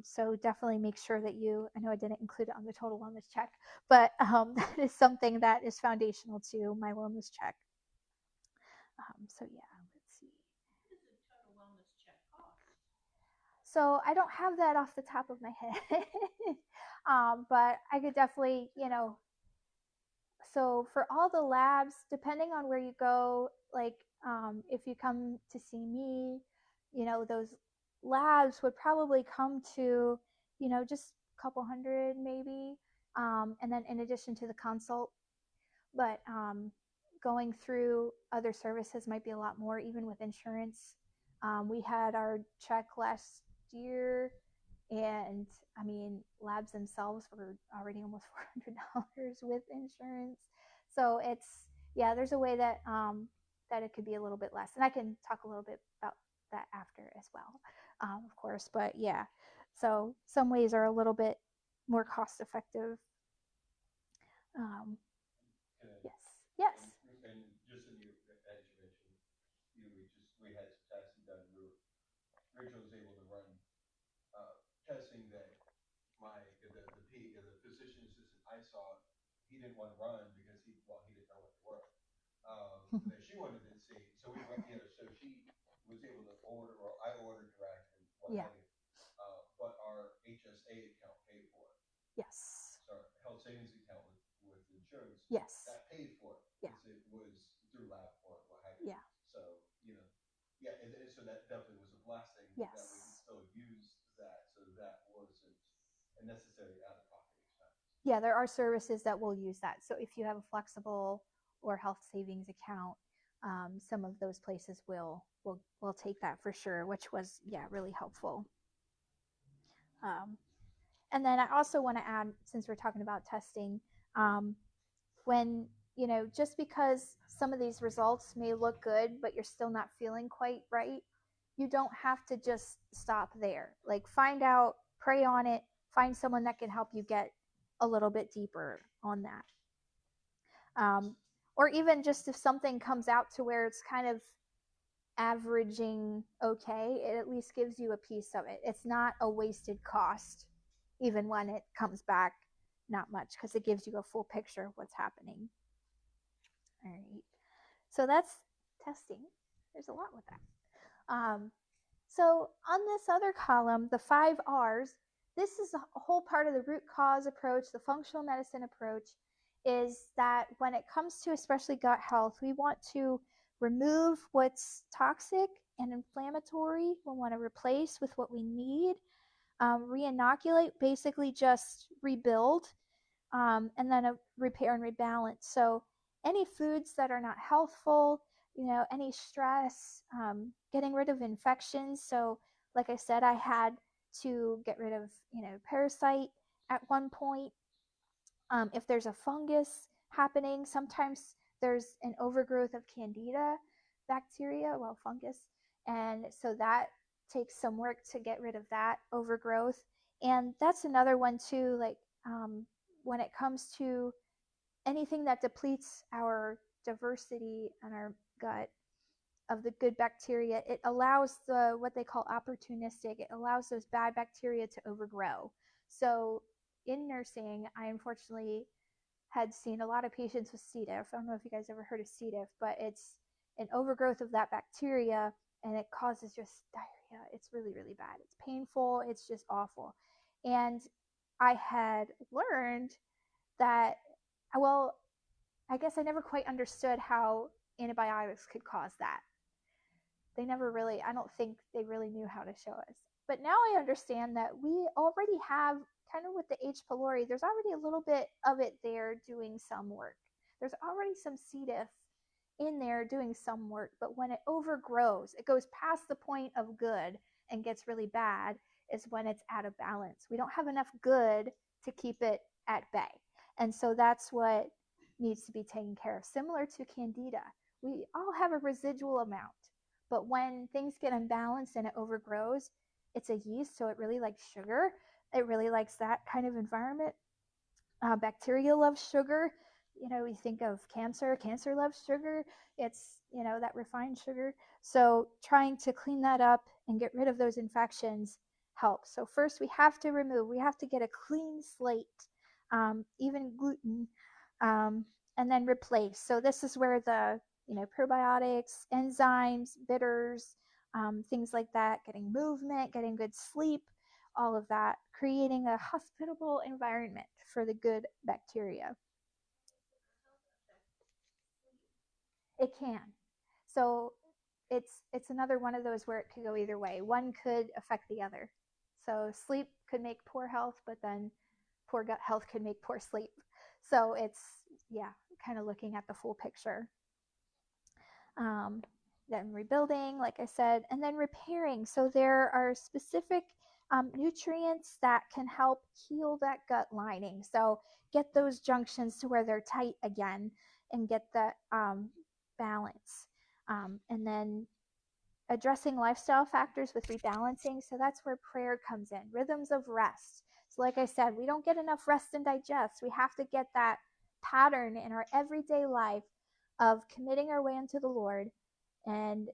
So definitely make sure that I know I didn't include it on the total wellness check, but that is something that is foundational to my wellness check. So yeah, let's see. What does a total wellness check cost? So I don't have that off the top of my head. But I could definitely, so for all the labs, depending on where you go, like if you come to see me, those labs would probably come to, just a couple hundred maybe. And then in addition to the consult, but going through other services might be a lot more, even with insurance. We had our check last year, and I mean, labs themselves were already almost $400 with insurance. So it's, yeah, there's a way that that it could be a little bit less, and I can talk a little bit about that after as well, of course. But yeah, so some ways are a little bit more cost effective. Um, Can I, yes, yes. and just in you, as you mentioned, we had some testing done. Rachel was able to run testing that the physician assistant I saw, he didn't want to run because he didn't know what they were. That she wanted to see, so we went, so she was able to order, or I ordered direct and what Yeah. have you. But our HSA account paid for it. Yes. So our health savings account with insurance Yes. that paid for it Yeah. because it was through LabCorp, what have you. Yeah. So yeah, and so that definitely was a blessing that we could Yes. still use that. So that wasn't a necessary out-of-pocket expense. Yeah, there are services that will use that. So if you have a flexible or health savings account, some of those places will take that for sure, which was, yeah, really helpful. Um, and then I also want to add, since we're talking about testing, um, when just because some of these results may look good but you're still not feeling quite right, you don't have to just stop there. Like, find out, pray on it, find someone that can help you get a little bit deeper on that. Or even just if something comes out to where it's kind of averaging okay, it at least gives you a piece of it. It's not a wasted cost, even when it comes back not much, because it gives you a full picture of what's happening. All right. So that's testing. There's a lot with that. So on this other column, the 5 R's, this is a whole part of the root cause approach, the functional medicine approach, is that when it comes to especially gut health, we want to remove what's toxic and inflammatory. We want to replace with what we need. Reinoculate, basically just rebuild, and then a repair and rebalance. So any foods that are not healthful, any stress, getting rid of infections. So like I said, I had to get rid of, parasite at one point. If there's a fungus happening, sometimes there's an overgrowth of candida bacteria, well, fungus. And so that takes some work to get rid of that overgrowth. And that's another one too, like, when it comes to anything that depletes our diversity and our gut of the good bacteria, it allows the what they call opportunistic. It allows those bad bacteria to overgrow. So in nursing, I unfortunately had seen a lot of patients with C. diff. I don't know if you guys ever heard of C. diff, but it's an overgrowth of that bacteria, and it causes just diarrhea. It's really, really bad. It's painful. It's just awful. And I had learned that, well, I guess I never quite understood how antibiotics could cause that. They never really, I don't think they really knew how to show us. But now I understand that we already have, kind of with the H. pylori, there's already a little bit of it there doing some work. There's already some C. diff in there doing some work, but when it overgrows, it goes past the point of good and gets really bad, is when it's out of balance. We don't have enough good to keep it at bay. And so that's what needs to be taken care of. Similar to candida, we all have a residual amount, but when things get imbalanced and it overgrows, it's a yeast, so it really likes sugar. It really likes that kind of environment. Bacteria loves sugar. We think of cancer. Cancer loves sugar. It's, that refined sugar. So trying to clean that up and get rid of those infections helps. So first we have to get a clean slate, even gluten, and then replace. So this is where the, probiotics, enzymes, bitters, things like that, getting movement, getting good sleep, all of that, creating a hospitable environment for the good bacteria. It can. So it's another one of those where it could go either way. One could affect the other. So sleep could make poor health, but then poor gut health could make poor sleep. So it's, yeah, kind of looking at the full picture. Then rebuilding, like I said, and then repairing. So there are specific nutrients that can help heal that gut lining. So get those junctions to where they're tight again and get that balance. And then addressing lifestyle factors with rebalancing. So that's where prayer comes in, rhythms of rest. So, like I said, we don't get enough rest and digest. We have to get that pattern in our everyday life of committing our way unto the Lord and,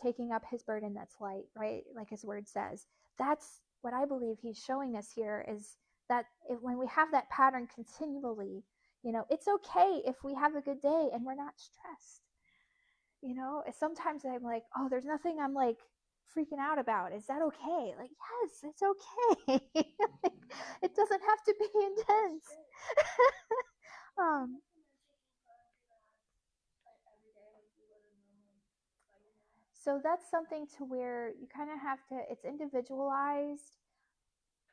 taking up his burden that's light, right? Like his word says. That's what I believe he's showing us here, is that when we have that pattern continually, it's okay if we have a good day and we're not stressed. Sometimes I'm like, oh, there's nothing I'm like freaking out about. Is that okay? Like, yes, it's okay. It doesn't have to be intense. um, so that's something to where you kind of have to, it's individualized.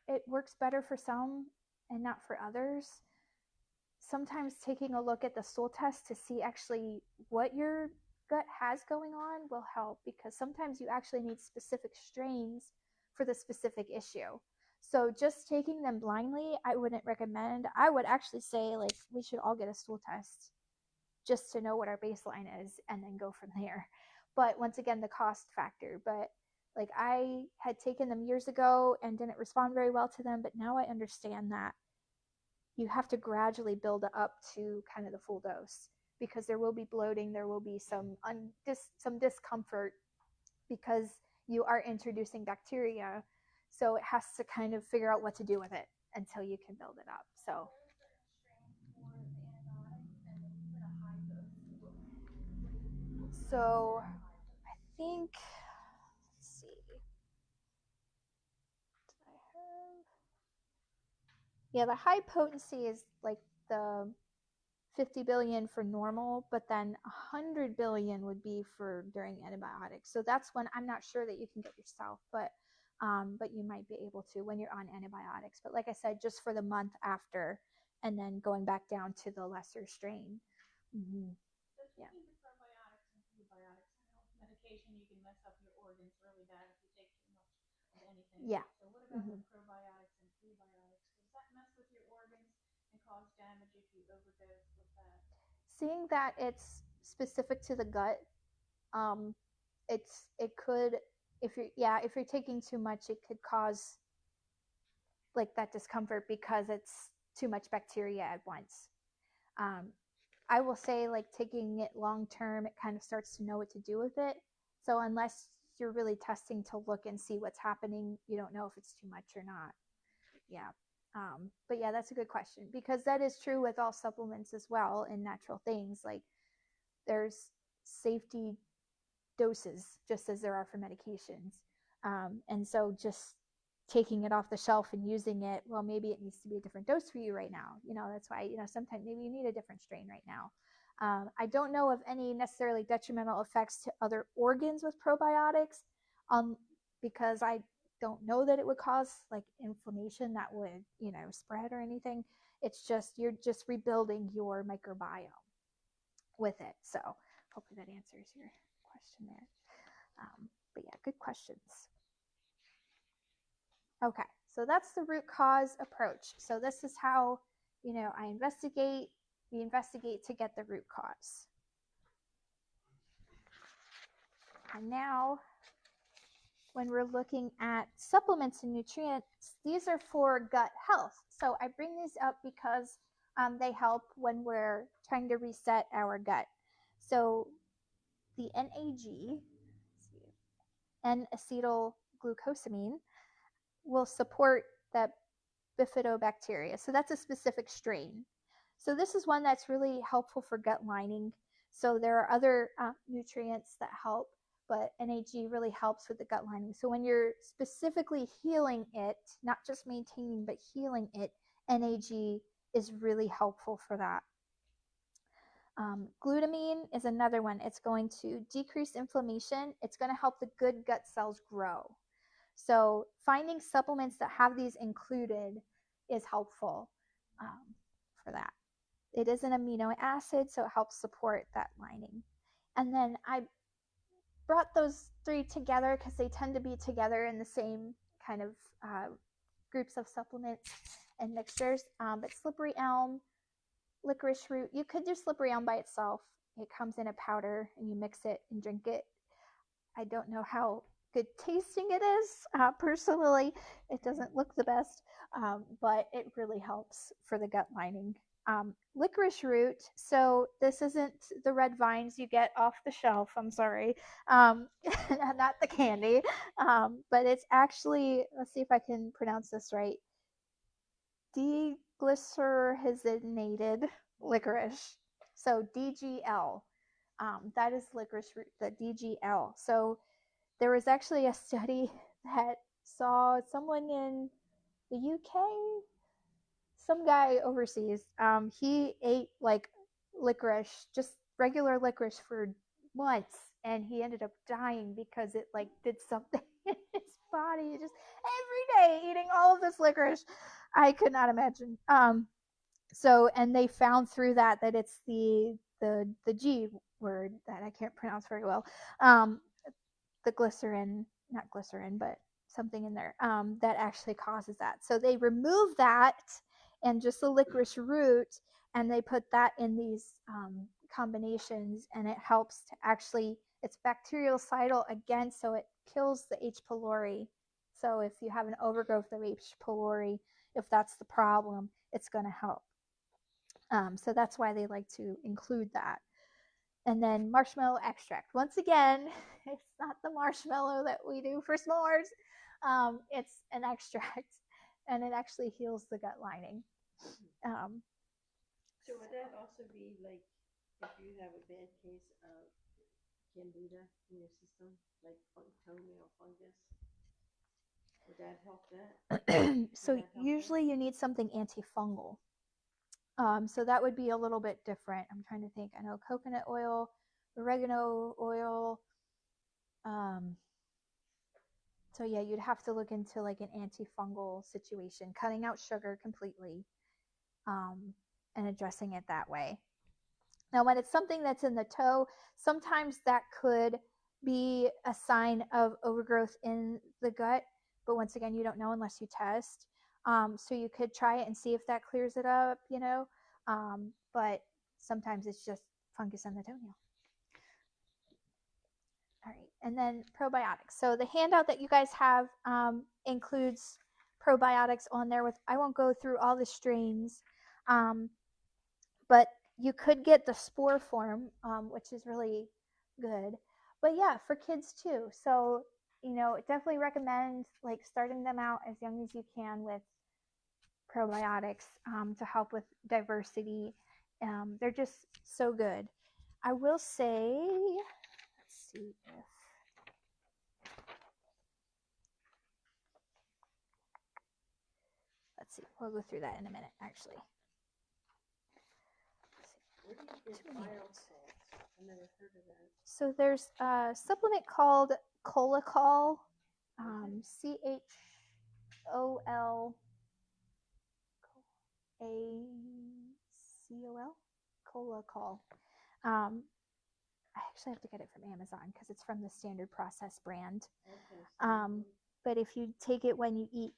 It works better for some and not for others. Sometimes taking a look at the stool test to see actually what your gut has going on will help, because sometimes you actually need specific strains for the specific issue. So just taking them blindly, I wouldn't recommend. I would actually say, like, we should all get a stool test just to know what our baseline is and then go from there. But once again, the cost factor. But like, I had taken them years ago and didn't respond very well to them, but now I understand that you have to gradually build up to kind of the full dose, because there will be bloating, there will be some discomfort, because you are introducing bacteria. So it has to kind of figure out what to do with it until you can build it up. So I think, let's see, did I have? Yeah, the high potency is like the 50 billion for normal, but then 100 billion would be for during antibiotics. So that's when I'm not sure that you can get yourself, but you might be able to when you're on antibiotics. But like I said, just for the month after, and then going back down to the lesser strain. Mm-hmm. So taking the probiotics and prebiotics, medication, you can mess up your organs really bad if you take too much of anything. Yeah. So what about Mm-hmm. the probiotics and prebiotics? Does that mess with your organs and cause damage if you overdose with that? Seeing that it's specific to the gut, it could, if you're taking too much, it could cause like that discomfort because it's too much bacteria at once. Um, I will say, like, taking it long term, it kind of starts to know what to do with it. So unless you're really testing to look and see what's happening, you don't know if it's too much or not. Yeah. But yeah, that's a good question, because that is true with all supplements as well, and natural things. Like, there's safety doses just as there are for medications. And so just taking it off the shelf and using it, well, maybe it needs to be a different dose for you right now. That's why, sometimes maybe you need a different strain right now. I don't know of any necessarily detrimental effects to other organs with probiotics, because I don't know that it would cause like inflammation that would, spread or anything. It's just, you're just rebuilding your microbiome with it. So hopefully that answers your question there. But yeah, good questions. Okay, so that's the root cause approach. So this is how, I investigate, we investigate to get the root cause. And now, when we're looking at supplements and nutrients, these are for gut health. So I bring these up because they help when we're trying to reset our gut. So the NAG, N-acetylglucosamine, will support that bifidobacteria. So that's a specific strain. So this is one that's really helpful for gut lining. So there are other nutrients that help, but NAG really helps with the gut lining. So when you're specifically healing it, not just maintaining, but healing it, NAG is really helpful for that. Glutamine is another one. It's going to decrease inflammation. It's going to help the good gut cells grow. So finding supplements that have these included is helpful for that. It is an amino acid, so it helps support that lining. And then I brought those three together because they tend to be together in the same kind of groups of supplements and mixtures. But slippery elm, licorice root, you could do slippery elm by itself. It comes in a powder and you mix it and drink it. I don't know how good tasting it is. Personally, it doesn't look the best, but it really helps for the gut lining. Licorice root, so this isn't the red vines you get off the shelf, I'm sorry, not the candy, but it's actually, let's see if I can pronounce this right, deglycyrrhizated licorice, so DGL. That is licorice root, the DGL. So there was actually a study that saw someone in the UK, some guy overseas, he ate like licorice, just regular licorice for months, and he ended up dying because it like did something in his body. Just every day eating all of this licorice. I could not imagine. So, and they found through that it's the G word that I can't pronounce very well. The glycerin, not glycerin, but something in there that actually causes that. So they remove that and just the licorice root, and they put that in these combinations, and it helps to actually, it's bactericidal again, so it kills the H. pylori. So if you have an overgrowth of H. pylori, if that's the problem, it's going to help. So that's why they like to include that. And then marshmallow extract. Once again, it's not the marshmallow that we do for s'mores. It's an extract, and it actually heals the gut lining. So would that also be like if you have a bad case of candida in your system, like toenail fungus? Would that help that? So usually you need something antifungal. So that would be a little bit different. I'm trying to think. I know coconut oil, oregano oil. So yeah, you'd have to look into like an antifungal situation, cutting out sugar completely, and addressing it that way. Now, when it's something that's in the toe, sometimes that could be a sign of overgrowth in the gut. But once again, you don't know unless you test. So you could try it and see if that clears it up, but sometimes it's just fungus in the toenail. All right, and then probiotics. So the handout that you guys have includes probiotics on there. I won't go through all the strains, but you could get the spore form, which is really good. But yeah, for kids too. So definitely recommend like starting them out as young as you can with probiotics to help with diversity. They're just so good. I will say, let's see if we'll go through that in a minute, actually. Where do you get biofats? I never heard of that. So there's a supplement called Colacol, CHOLACOL, Colacol. I actually have to get it from Amazon because it's from the Standard Process brand. Okay. But if you take it when you eat,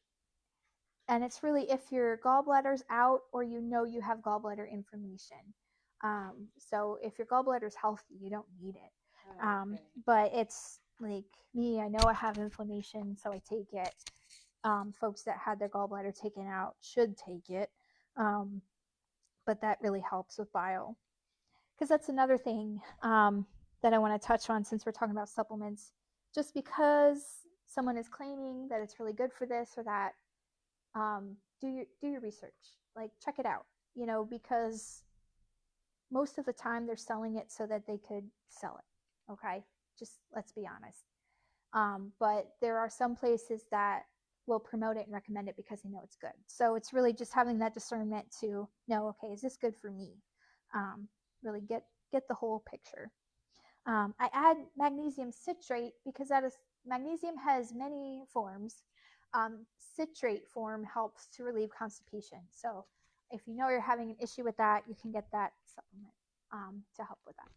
and it's really if your gallbladder's out or you have gallbladder inflammation. So if your gallbladder's healthy, you don't need it. Okay. But it's like me, I know I have inflammation, so I take it. Folks that had their gallbladder taken out should take it. But that really helps with bile. Because that's another thing that I want to touch on since we're talking about supplements. Just because someone is claiming that it's really good for this or that, do your research. Like, check it out, because most of the time they're selling it so that they could sell it. Okay, Just let's be honest. But there are some places that will promote it and recommend it because they know it's good. So it's really just having that discernment to know, okay, is this good for me? Really get the whole picture. I add magnesium citrate because magnesium has many forms. Citrate form helps to relieve constipation. So if you know you're having an issue with that, you can get that supplement to help with that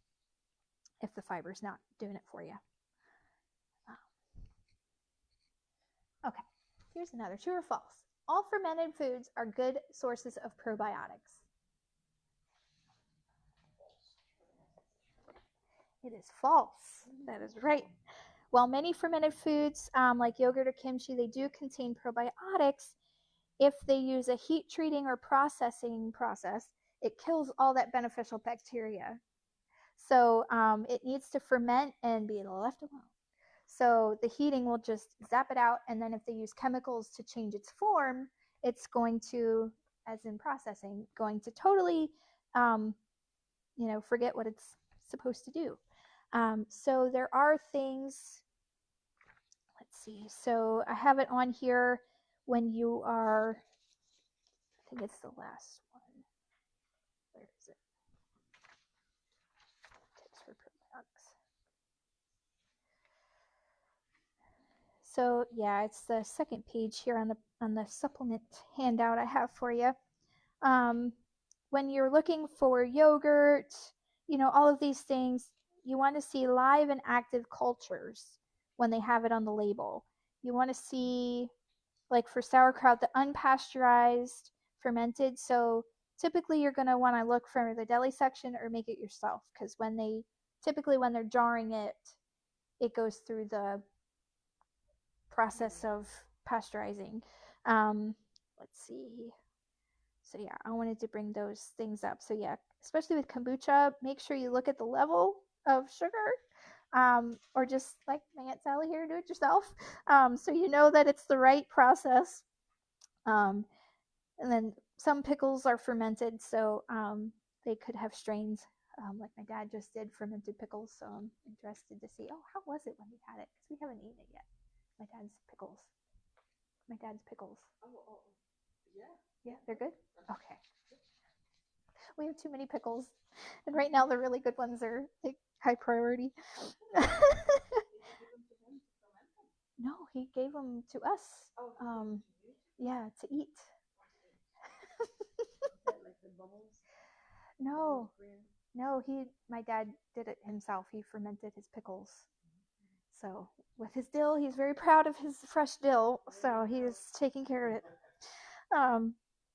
if the fiber's not doing it for you. Okay, here's another. True or false? All fermented foods are good sources of probiotics. It is false. That is right. While many fermented foods, like yogurt or kimchi, they do contain probiotics, if they use a heat treating or processing process, it kills all that beneficial bacteria. So it needs to ferment and be left alone. So the heating will just zap it out. And then if they use chemicals to change its form, it's going to, as in processing, going to totally, forget what it's supposed to do. So there are things, let's see. So I have it on here when you are, I think it's the last one. Where is it? Tips for probiotics. So yeah, it's the second page here on the supplement handout I have for you. When you're looking for yogurt, all of these things, you want to see live and active cultures when they have it on the label. You want to see, like for sauerkraut, the unpasteurized fermented. So typically you're going to want to look for the deli section or make it yourself, because when they're jarring it, it goes through the process of pasteurizing. Let's see. So yeah, I wanted to bring those things up. So yeah, especially with kombucha, make sure you look at the level of sugar, or just like my Aunt Sally here, do it yourself. So you know that it's the right process. And then some pickles are fermented, so they could have strains. Like my dad just did fermented pickles, so I'm interested to see, how was it when we had it? Because we haven't eaten it yet. My dad's pickles. Oh, yeah. Yeah, they're good? Okay. We have too many pickles. And right now the really good ones are like high priority. No, he gave them to us. Yeah, to eat. Like the bubbles? No, my dad did it himself. He fermented his pickles. So with his dill, he's very proud of his fresh dill. So he's taking care of it.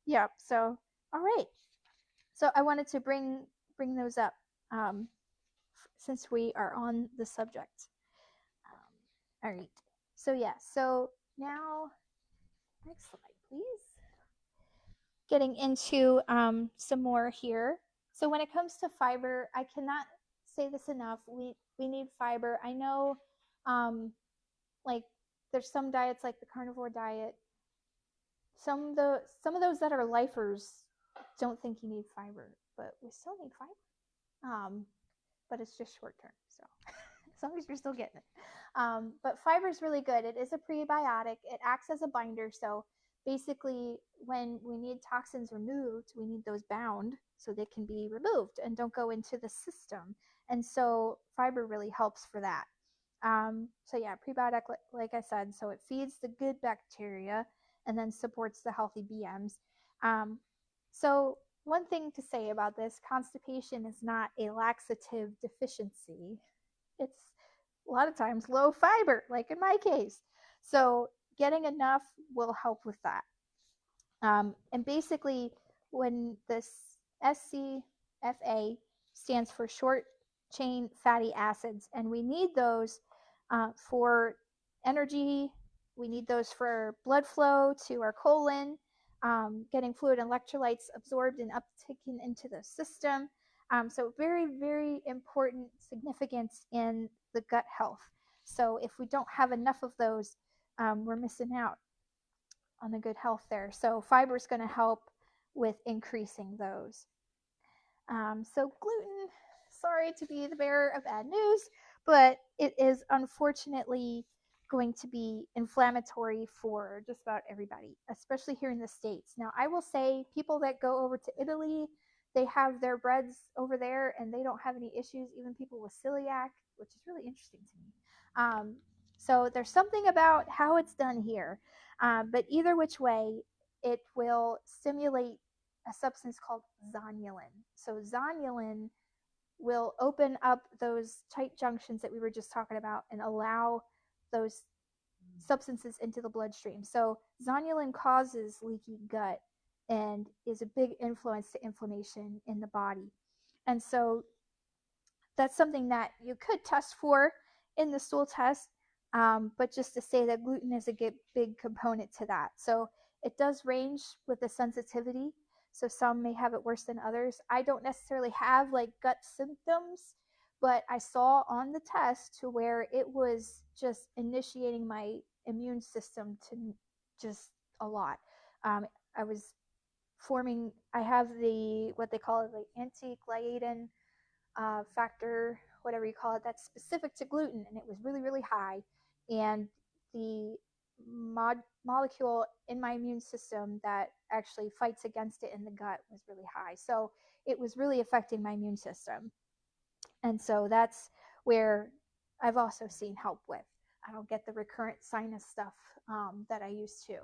Yeah. So all right. So I wanted to bring those up since we are on the subject. All right. So yeah. So now, next slide, please. Getting into some more here. So when it comes to fiber, I cannot say this enough. We need fiber. I know, like there's some diets like the carnivore diet. Some of those that are lifers don't think you need fiber, but we still need fiber. But it's just short term, so as long as you're still getting it. But fiber is really good. It is a prebiotic. It acts as a binder, so basically when we need toxins removed, we need those bound so they can be removed and don't go into the system. And so fiber really helps for that. So yeah, prebiotic, like I said, so it feeds the good bacteria and then supports the healthy BMs. So one thing to say about this, constipation is not a laxative deficiency. It's a lot of times low fiber, like in my case. So getting enough will help with that. And basically, when this SCFA stands for short chain fatty acids, and we need those for energy. We need those for blood flow to our colon, getting fluid and electrolytes absorbed and uptaken into the system. So very, very important significance in the gut health. So if we don't have enough of those, we're missing out on the good health there. So fiber is going to help with increasing those. So gluten, sorry to be the bearer of bad news, but it is unfortunately going to be inflammatory for just about everybody, especially here in the States. Now, I will say people that go over to Italy, they have their breads over there and they don't have any issues, even people with celiac, which is really interesting to me. So there's something about how it's done here. But either which way, it will stimulate a substance called zonulin. So zonulin will open up those tight junctions that we were just talking about and allow those substances into the bloodstream. So zonulin causes leaky gut and is a big influence to inflammation in the body. And so that's something that you could test for in the stool test, but just to say that gluten is a big component to that. So it does range with the sensitivity. So some may have it worse than others. I don't necessarily have like gut symptoms, but I saw on the test to where it was just initiating my immune system to just a lot. I was forming, I have the, what they call it, like anti-gliadin factor, whatever you call it, that's specific to gluten, and it was really, really high. And the molecule in my immune system that actually fights against it in the gut was really high. So it was really affecting my immune system. And so that's where I've also seen help with. I don't get the recurrent sinus stuff that I used to.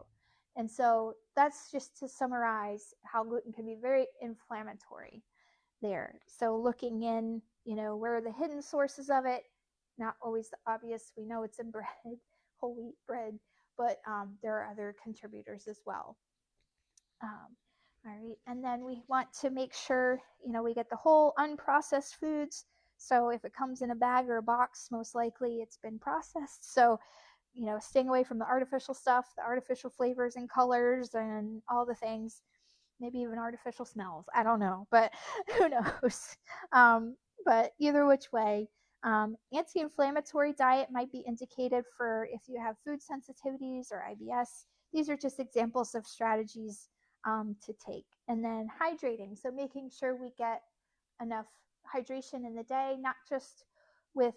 And so that's just to summarize how gluten can be very inflammatory there. So looking in, where are the hidden sources of it? Not always obvious. We know it's in bread, whole wheat bread, but there are other contributors as well. All right, and then we want to make sure, we get the whole unprocessed foods. So if it comes in a bag or a box, most likely it's been processed. So, staying away from the artificial stuff, the artificial flavors and colors and all the things, maybe even artificial smells. I don't know, but who knows? But either which way, anti-inflammatory diet might be indicated for if you have food sensitivities or IBS. These are just examples of strategies to take. And then hydrating, so making sure we get enough hydration in the day, not just with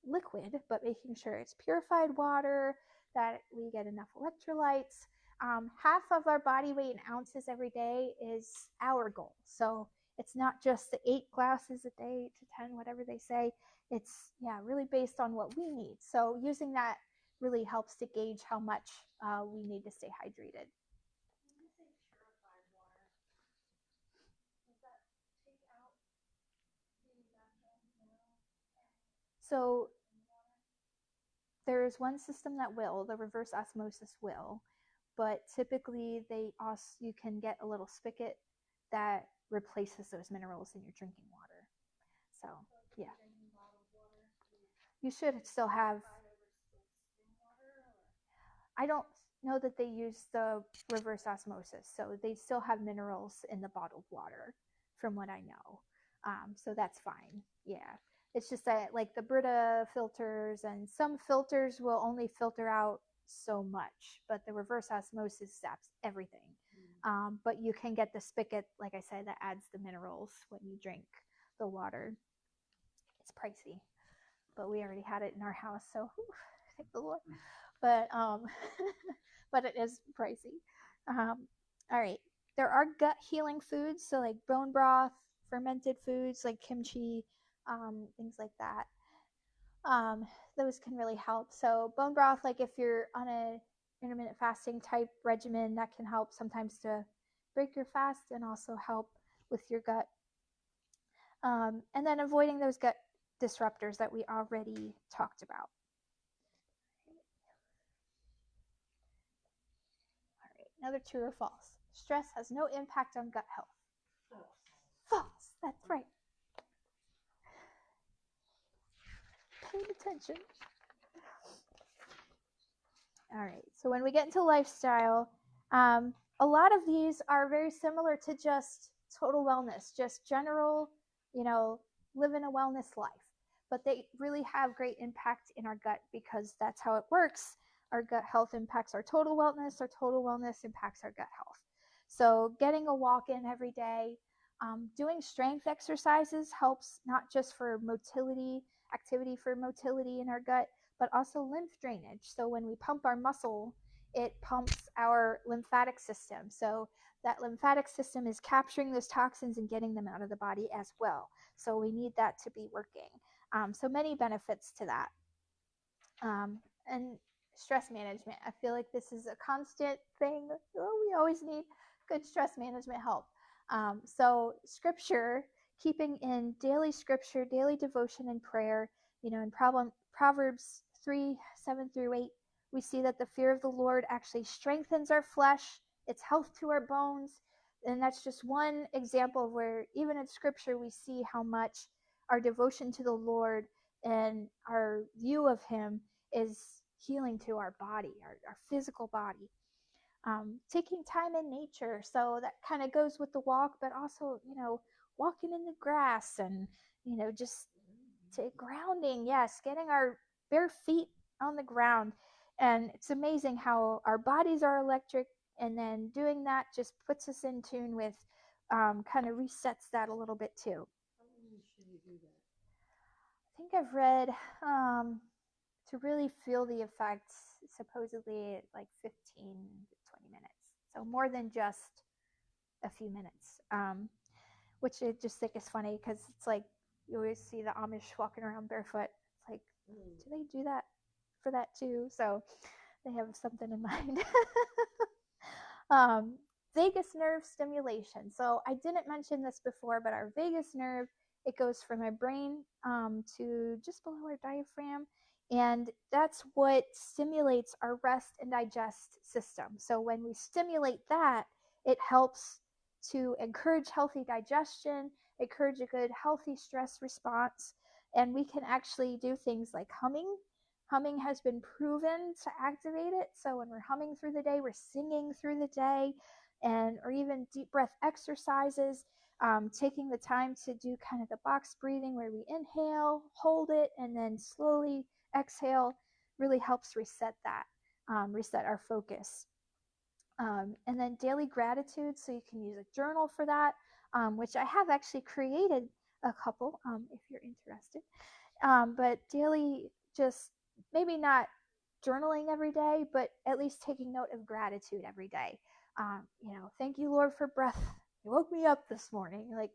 liquid, but making sure it's purified water, that we get enough electrolytes. Half of our body weight in ounces every day is our goal. So it's not just the 8 glasses a day, 8 to 10, whatever they say. It's really based on what we need. So using that really helps to gauge how much we need to stay hydrated. When you say purified water, does that take out the natural minerals So in the water? there is one system that will, the reverse osmosis will, but typically you can get a little spigot that replaces those minerals in your drinking water. So If yeah, you're drinking bottled water, you should still have. purified over spring water, or I don't know that they use the reverse osmosis, so they still have minerals in the bottled water, from what I know. So that's fine. Yeah, it's just that like the Brita filters and some filters will only filter out so much, but the reverse osmosis saps everything. But you can get the spigot, like I said, that adds the minerals when you drink the water. It's pricey, but we already had it in our house, so whew, thank the Lord. But but it is pricey. All right, there are gut healing foods, so like bone broth, fermented foods like kimchi, things like that. Those can really help. So bone broth, like if you're on a intermittent fasting type regimen, that can help sometimes to break your fast and also help with your gut. And then avoiding those gut disruptors that we already talked about. All right, another true or false. Stress has no impact on gut health. False. That's right. Pay attention. All right, so when we get into lifestyle, a lot of these are very similar to just total wellness, just general, living a wellness life. But they really have great impact in our gut because that's how it works. Our gut health impacts our total wellness impacts our gut health. So getting a walk in every day, doing strength exercises helps not just for motility activity for motility in our gut, but also lymph drainage. So when we pump our muscle, it pumps our lymphatic system. So that lymphatic system is capturing those toxins and getting them out of the body as well. So we need that to be working. So many benefits to that. And stress management. I feel like this is a constant thing. We always need good stress management help. So scripture, keeping in daily scripture, daily devotion and prayer, in Proverbs 3:7-8, we see that the fear of the Lord actually strengthens our flesh. It's health to our bones. And that's just one example of where even in scripture we see how much our devotion to the Lord and our view of him is healing to our body, our physical body. Taking time in nature, so that kind of goes with the walk, but also walking in the grass and just to grounding. Yes, getting our bare feet on the ground. And it's amazing how our bodies are electric, and then doing that just puts us in tune with, kind of resets that a little bit too. How long should you do that? I think I've read, to really feel the effects, supposedly like 15 to 20 minutes. So more than just a few minutes. Which I just think is funny because it's like you always see the Amish walking around barefoot. It's like, do they do that for that too? So they have something in mind. Vagus nerve stimulation. So I didn't mention this before, but our vagus nerve, it goes from our brain, to just below our diaphragm. And that's what stimulates our rest and digest system. So when we stimulate that, it helps to encourage healthy digestion, encourage a good, healthy stress response. And we can actually do things like humming. Humming has been proven to activate it. So when we're humming through the day, we're singing through the day, or even deep breath exercises, taking the time to do kind of the box breathing where we inhale, hold it, and then slowly exhale, really helps reset that, reset our focus. And then daily gratitude, so you can use a journal for that, which I have actually created a couple, if you're interested. But daily, just maybe not journaling every day, but at least taking note of gratitude every day. Thank you, Lord, for breath. You woke me up this morning. Like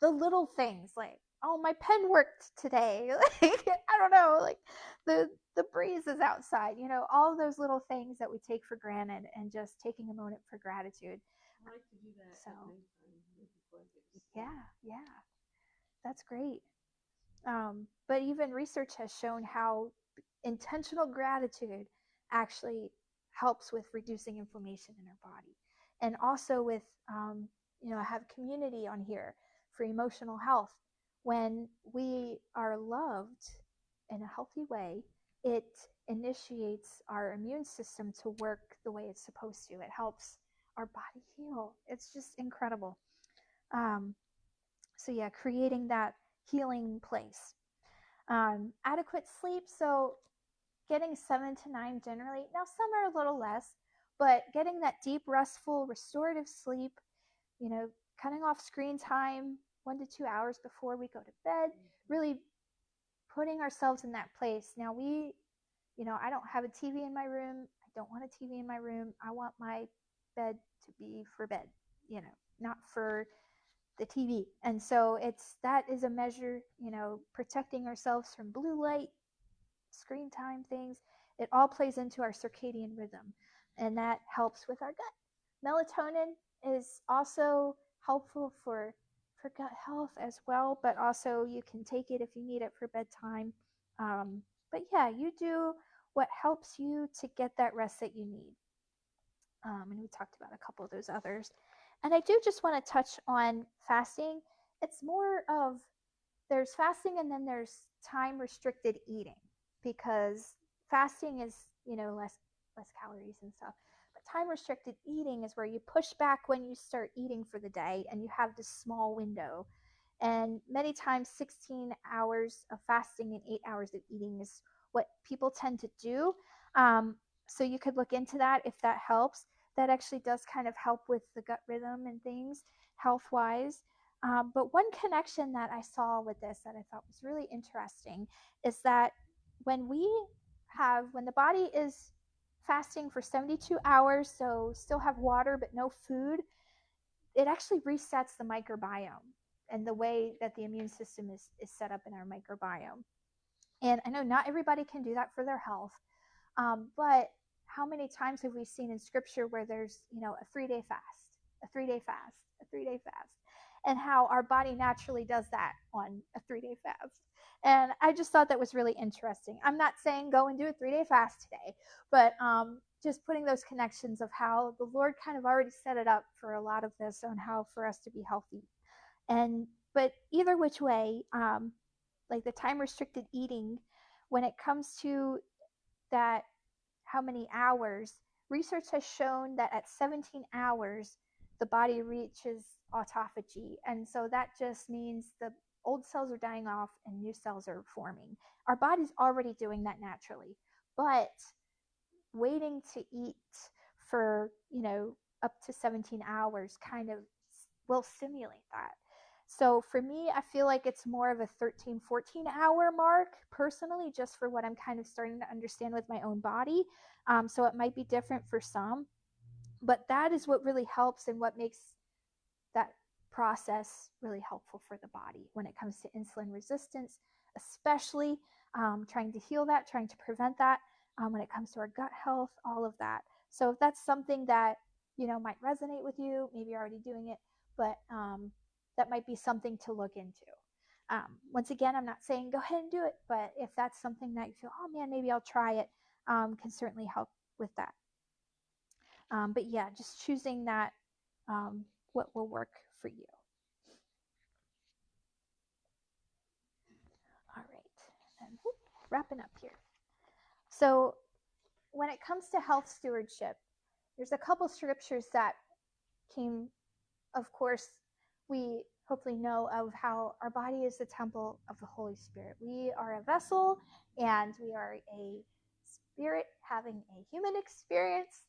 the little things, like, oh, my pen worked today. Like, I don't know, like the breeze is outside. All of those little things that we take for granted, and just taking a moment for gratitude. I like to do that So, at nighttime before I get to sleep. Yeah, that's great. But even research has shown how intentional gratitude actually helps with reducing inflammation in our body. And also with, I have community on here for emotional health. When we are loved in a healthy way, it initiates our immune system to work the way it's supposed to. It helps our body heal. It's just incredible. So yeah, creating that healing place. Adequate sleep. So getting 7 to 9 generally. Now some are a little less, but getting that deep, restful, restorative sleep, cutting off screen time 1 to 2 hours before we go to bed, really putting ourselves in that place. Now I don't have a TV in my room. I don't want a TV in my room. I want my bed to be for bed, not for the TV. And so that is a measure, protecting ourselves from blue light, screen time things. It all plays into our circadian rhythm, and that helps with our gut. Melatonin is also helpful for gut health as well, but also you can take it if you need it for bedtime. But yeah, you do what helps you to get that rest that you need. And we talked about a couple of those others. And I do just want to touch on fasting. It's more of, there's fasting and then there's time restricted eating, because fasting is, less calories and stuff. But time restricted eating is where you push back when you start eating for the day, and you have this small window. And many times 16 hours of fasting and 8 hours of eating is what people tend to do. So you could look into that if that helps. That actually does kind of help with the gut rhythm and things health wise. But one connection that I saw with this that I thought was really interesting is that when the body is fasting for 72 hours, so still have water but no food, it actually resets the microbiome and the way that the immune system is set up in our microbiome. And I know not everybody can do that for their health, but how many times have we seen in scripture where there's, a 3-day fast, a 3-day fast, a 3-day fast, and how our body naturally does that on a 3-day fast. And I just thought that was really interesting. I'm not saying go and do a 3-day fast today, but just putting those connections of how the Lord kind of already set it up for a lot of this on how for us to be healthy. But either which way, like the time restricted eating, when it comes to that, how many hours, research has shown that at 17 hours, the body reaches autophagy. And so that just means the old cells are dying off and new cells are forming. Our body's already doing that naturally. But waiting to eat for, up to 17 hours kind of will stimulate that. So for me, I feel like it's more of a 13, 14-hour mark personally, just for what I'm kind of starting to understand with my own body. So it might be different for some, but that is what really helps and what makes that process really helpful for the body when it comes to insulin resistance, especially trying to heal that, trying to prevent that, when it comes to our gut health, all of that. So if that's something that, might resonate with you, maybe you're already doing it, but that might be something to look into. Once again, I'm not saying go ahead and do it, but if that's something that you feel, oh man, maybe I'll try it, can certainly help with that. But yeah, just choosing that, what will work for you. All right, and wrapping up here. So when it comes to health stewardship, there's a couple scriptures that came, of course, we hopefully know of how our body is the temple of the Holy Spirit. We are a vessel and we are a spirit having a human experience,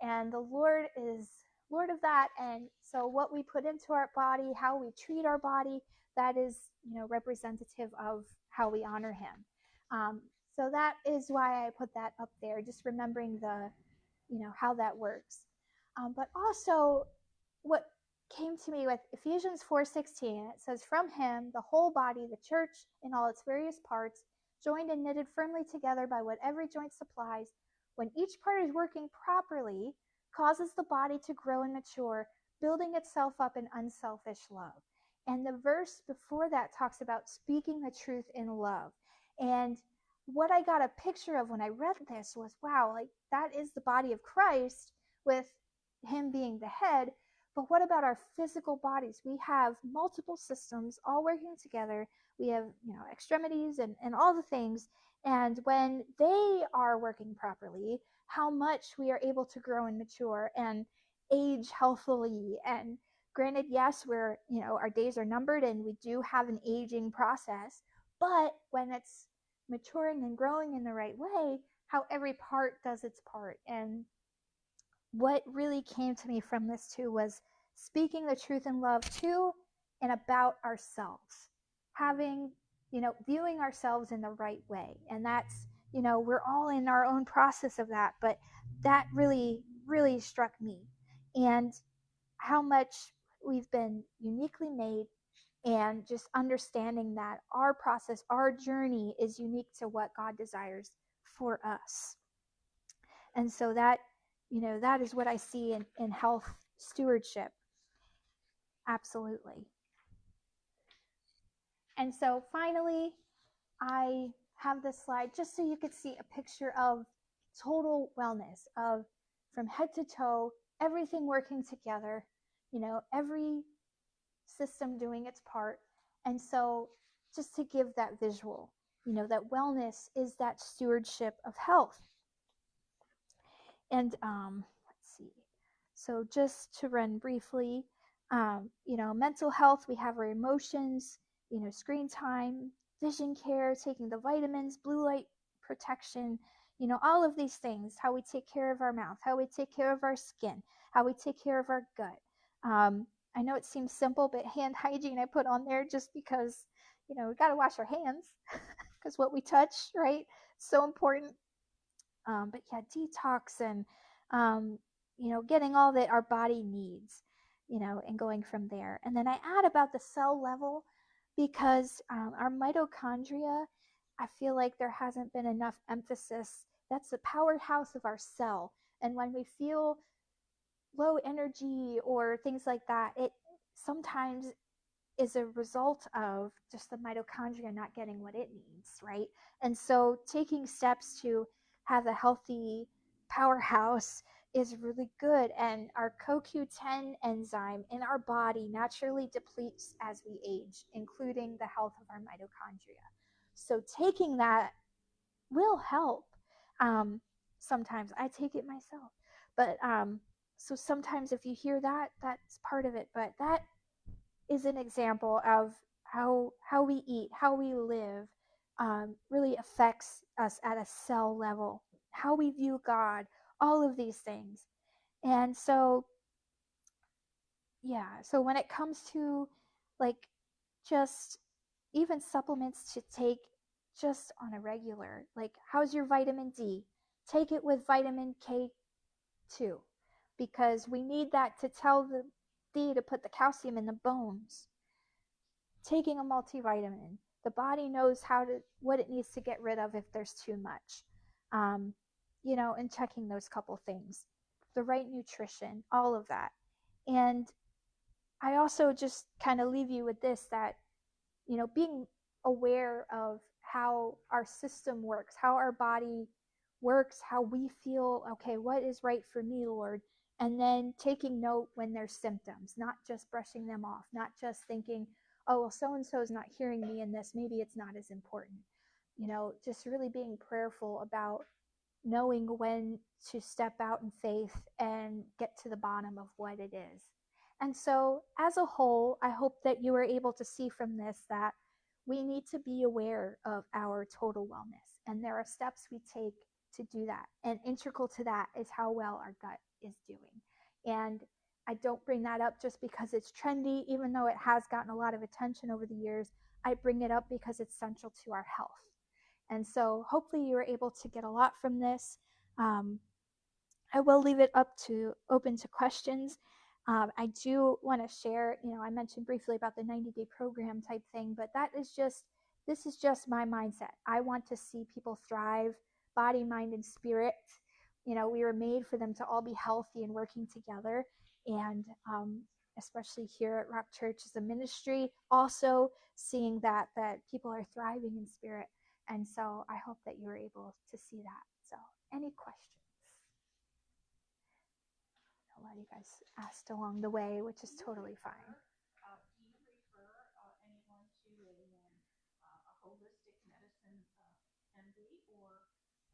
and the Lord is Lord of that. And so what we put into our body, how we treat our body, that is, representative of how we honor him. So that is why I put that up there, just remembering how that works. But also what came to me with Ephesians 4:16, it says, from him, the whole body, the church in all its various parts, joined and knitted firmly together by what every joint supplies, when each part is working properly, causes the body to grow and mature, building itself up in unselfish love. And the verse before that talks about speaking the truth in love. And what I got a picture of when I read this was, wow, like that is the body of Christ with him being the head. But what about our physical bodies? We have multiple systems all working together. We have, extremities and all the things. And when they are working properly, how much we are able to grow and mature and age healthily. And granted, yes, our days are numbered and we do have an aging process. But when it's maturing and growing in the right way, how every part does its part. And what really came to me from this too was speaking the truth in love to and about ourselves, having, viewing ourselves in the right way. And that's, we're all in our own process of that, but that really, really struck me. And how much we've been uniquely made, and just understanding that our process, our journey is unique to what God desires for us. And so that, that is what I see in health stewardship. Absolutely. And so finally, I have this slide just so you could see a picture of total wellness, of from head to toe, everything working together, every system doing its part. And so just to give that visual, that wellness is that stewardship of health. And let's see. So just to run briefly, mental health, we have our emotions, screen time, vision care, taking the vitamins, blue light protection, all of these things, how we take care of our mouth, how we take care of our skin, how we take care of our gut. I know it seems simple, but hand hygiene I put on there just because, we got to wash our hands because what we touch, right? So important. But yeah, detox and, getting all that our body needs, and going from there. And then I add about the cell level because our mitochondria, I feel like there hasn't been enough emphasis. That's the powerhouse of our cell. And when we feel low energy or things like that, it sometimes is a result of just the mitochondria not getting what it needs, right? And so taking steps to have a healthy powerhouse is really good. And our CoQ10 enzyme in our body naturally depletes as we age, including the health of our mitochondria. So taking that will help. Um, Sometimes I take it myself, but so sometimes if you hear that, that's part of it. But that is an example of how we eat, how we live, really affects us at a cell level, how we view God, all of these things. And so, yeah, so when it comes to like just even supplements to take just on a regular, like how's your vitamin D? Take it with vitamin K2 because we need that to tell the D to put the calcium in the bones. Taking a multivitamin, the body knows what it needs to get rid of if there's too much. um, and checking those couple things, the right nutrition, all of that. And I also just kind of leave you with this, that being aware of how our system works, how our body works, how we feel, okay, what is right for me, Lord? And then taking note when there's symptoms, not just brushing them off, not just thinking, oh, well, so and so is not hearing me in this. Maybe it's not as important. Just really being prayerful about knowing when to step out in faith and get to the bottom of what it is. And so, as a whole, I hope that you are able to see from this that we need to be aware of our total wellness. And there are steps we take to do that. And integral to that is how well our gut is doing. And I don't bring that up just because it's trendy, even though it has gotten a lot of attention over the years. I bring it up because it's central to our health. And so hopefully you were able to get a lot from this. Um, I will leave it open to questions. I do want to share, I mentioned briefly about the 90-day program type thing, but this is just my mindset. I want to see people thrive, body, mind, and spirit. We were made for them to all be healthy and working together. And especially here at Rock Church as a ministry, also seeing that people are thriving in spirit. And so I hope that you were able to see that. So any questions? A lot of you guys asked along the way, which is totally fine. Do you refer anyone to a holistic medicine MD or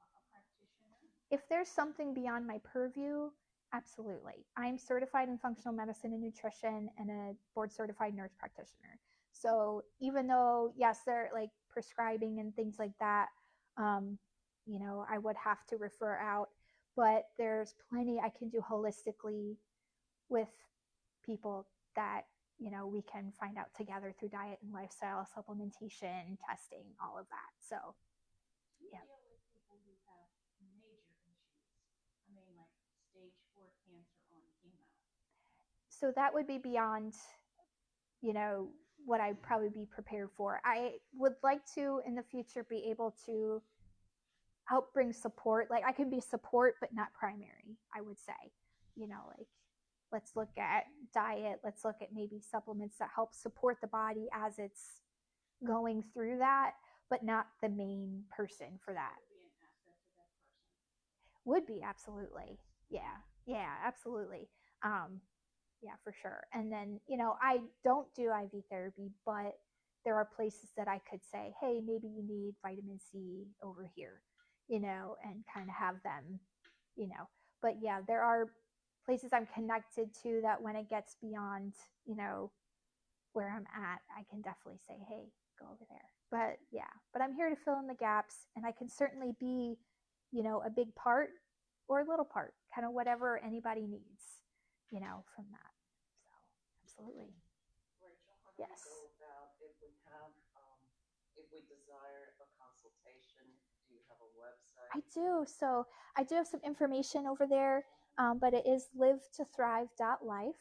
a practitioner? If there's something beyond my purview, absolutely. I'm certified in functional medicine and nutrition and a board certified nurse practitioner. So even though, yes, they're like prescribing and things like that, I would have to refer out, but there's plenty I can do holistically with people that we can find out together through diet and lifestyle, supplementation, testing, all of that. So yeah. Deal with people who have major issues. I mean, like stage 4 cancer on chemo. So that would be beyond, what I'd probably be prepared for. I would like to in the future be able to help bring support. Like I can be support, but not primary, I would say. Like let's look at diet, let's look at maybe supplements that help support the body as it's going through that, but not the main person for that. Be an asset to that person. Would be, absolutely. Yeah, absolutely. Yeah, for sure. And then, I don't do IV therapy, but there are places that I could say, hey, maybe you need vitamin C over here, and kind of have them, you know. But yeah, there are places I'm connected to that when it gets beyond, where I'm at, I can definitely say, hey, go over there. But yeah, but I'm here to fill in the gaps, and I can certainly be, a big part or a little part, kind of whatever anybody needs, from that. So absolutely. Rachel, how do Yes. we go about if we have, if we desire a consultation? Do you have a website? I do. So I do have some information over there, but it is livetothrive.life.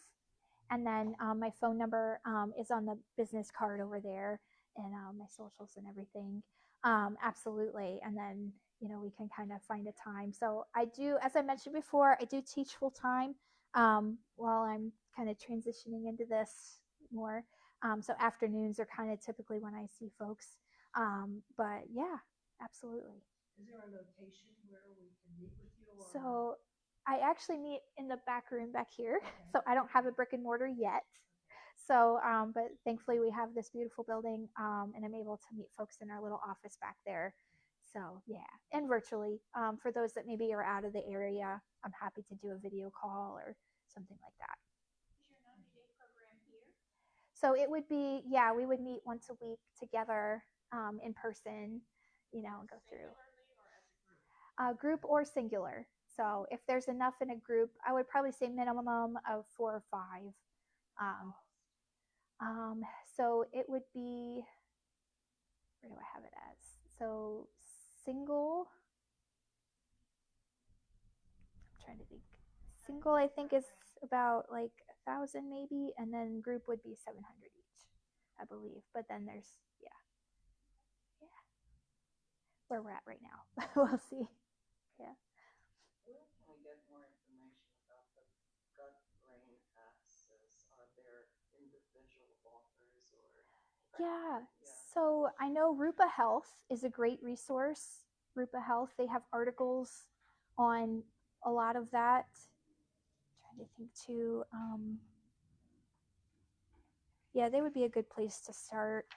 And then my phone number is on the business card over there, and my socials and everything. Absolutely. And then, we can kind of find a time. So I do, as I mentioned before, I do teach full time while I'm kind of transitioning into this more. So afternoons are kind of typically when I see folks. But yeah, absolutely. Is there a location where we can meet with you? Or? So I actually meet in the back room back here. Okay. So I don't have a brick and mortar yet. So, but thankfully we have this beautiful building, and I'm able to meet folks in our little office back there. So yeah, and virtually, for those that maybe are out of the area, I'm happy to do a video call or something like that. Is your 90-day program here? So it would be, yeah, we would meet once a week together, in person, and go through. Singularly or as a group? Group or singular. So if there's enough in a group, I would probably say minimum of 4 or 5. So it would be, where do I have it as? So single, I'm trying to think. Single, I think, is about like 1,000 maybe, and then group would be 700 each, I believe. But then there's, yeah, where we're at right now. We'll see. Yeah. Where can we get more information about the gut-brain axis? Are there individual authors or? Yeah. So I know Rupa Health is a great resource. Rupa Health, they have articles on a lot of that. I'm trying to think too. Yeah, they would be a good place to start.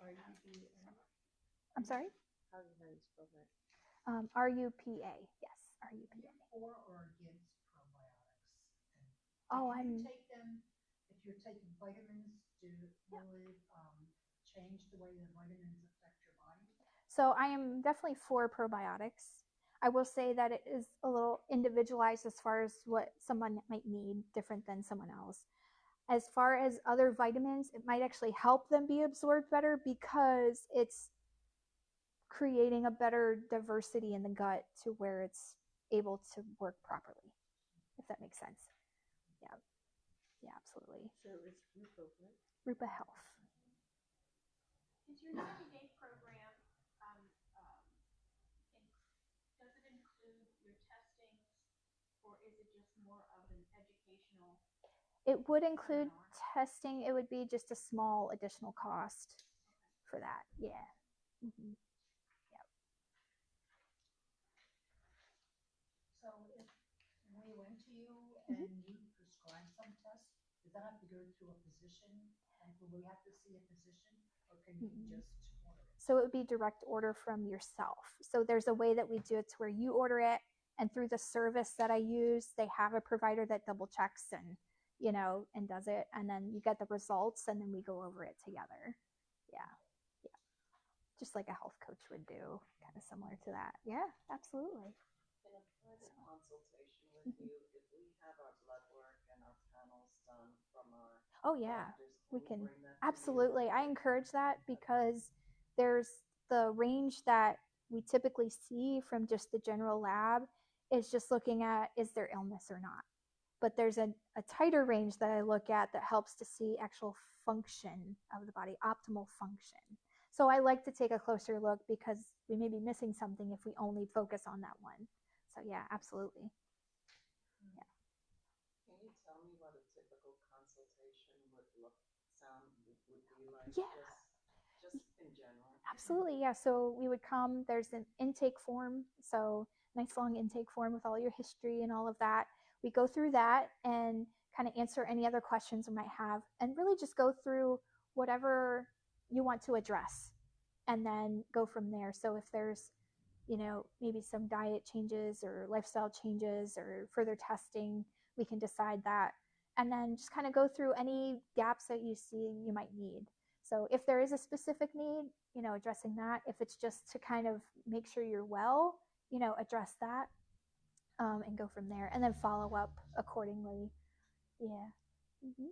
RUPA. I'm sorry? How do you spell that? RUPA. Yes, RUPA. For or against probiotics? Oh, if you I'm. take them, if you're taking vitamins, will it change the way the vitamins affect your body? So I am definitely for probiotics. I will say that it is a little individualized as far as what someone might need, different than someone else. As far as other vitamins, it might actually help them be absorbed better because it's creating a better diversity in the gut to where it's able to work properly, if that makes sense. Yeah. Yeah, absolutely. So it's Rupa, right? Rupa Health. Is your 90-day program, does it include your testings, or is it just more of an educational? It would include testing. It would be just a small additional cost for that. Yeah. Mm-hmm. Yep. So if we went to you and you prescribed some tests, does that have to go to a physician? And will we have to see a physician, or can you just order it? So it would be direct order from yourself. So there's a way that we do it to where you order it, and through the service that I use, they have a provider that double checks and and does it, and then you get the results, and then we go over it together. Yeah. Yeah. Just like a health coach would do, kind of similar to that. Yeah, absolutely. In a private consultation with you, if we have our blood work and our panels done from our Oh yeah, doctors, we can can bring that to you? absolutely. I encourage that because there's the range that we typically see from just the general lab is just looking at is there illness or not. But there's a tighter range that I look at that helps to see actual function of the body, optimal function. So I like to take a closer look because we may be missing something if we only focus on that one. So yeah, absolutely. Yeah. Can you tell me what a typical consultation would be like? Yeah. Just in general. Absolutely, yeah. So we would come, there's an intake form. So nice long intake form with all your history and all of that. We go through that and kind of answer any other questions we might have and really just go through whatever you want to address and then go from there. So if there's, maybe some diet changes or lifestyle changes or further testing, we can decide that. And then just kind of go through any gaps that you see you might need. So if there is a specific need, addressing that. If it's just to kind of make sure you're well, address that, and go from there, and then follow up accordingly. Yeah. Mm-hmm.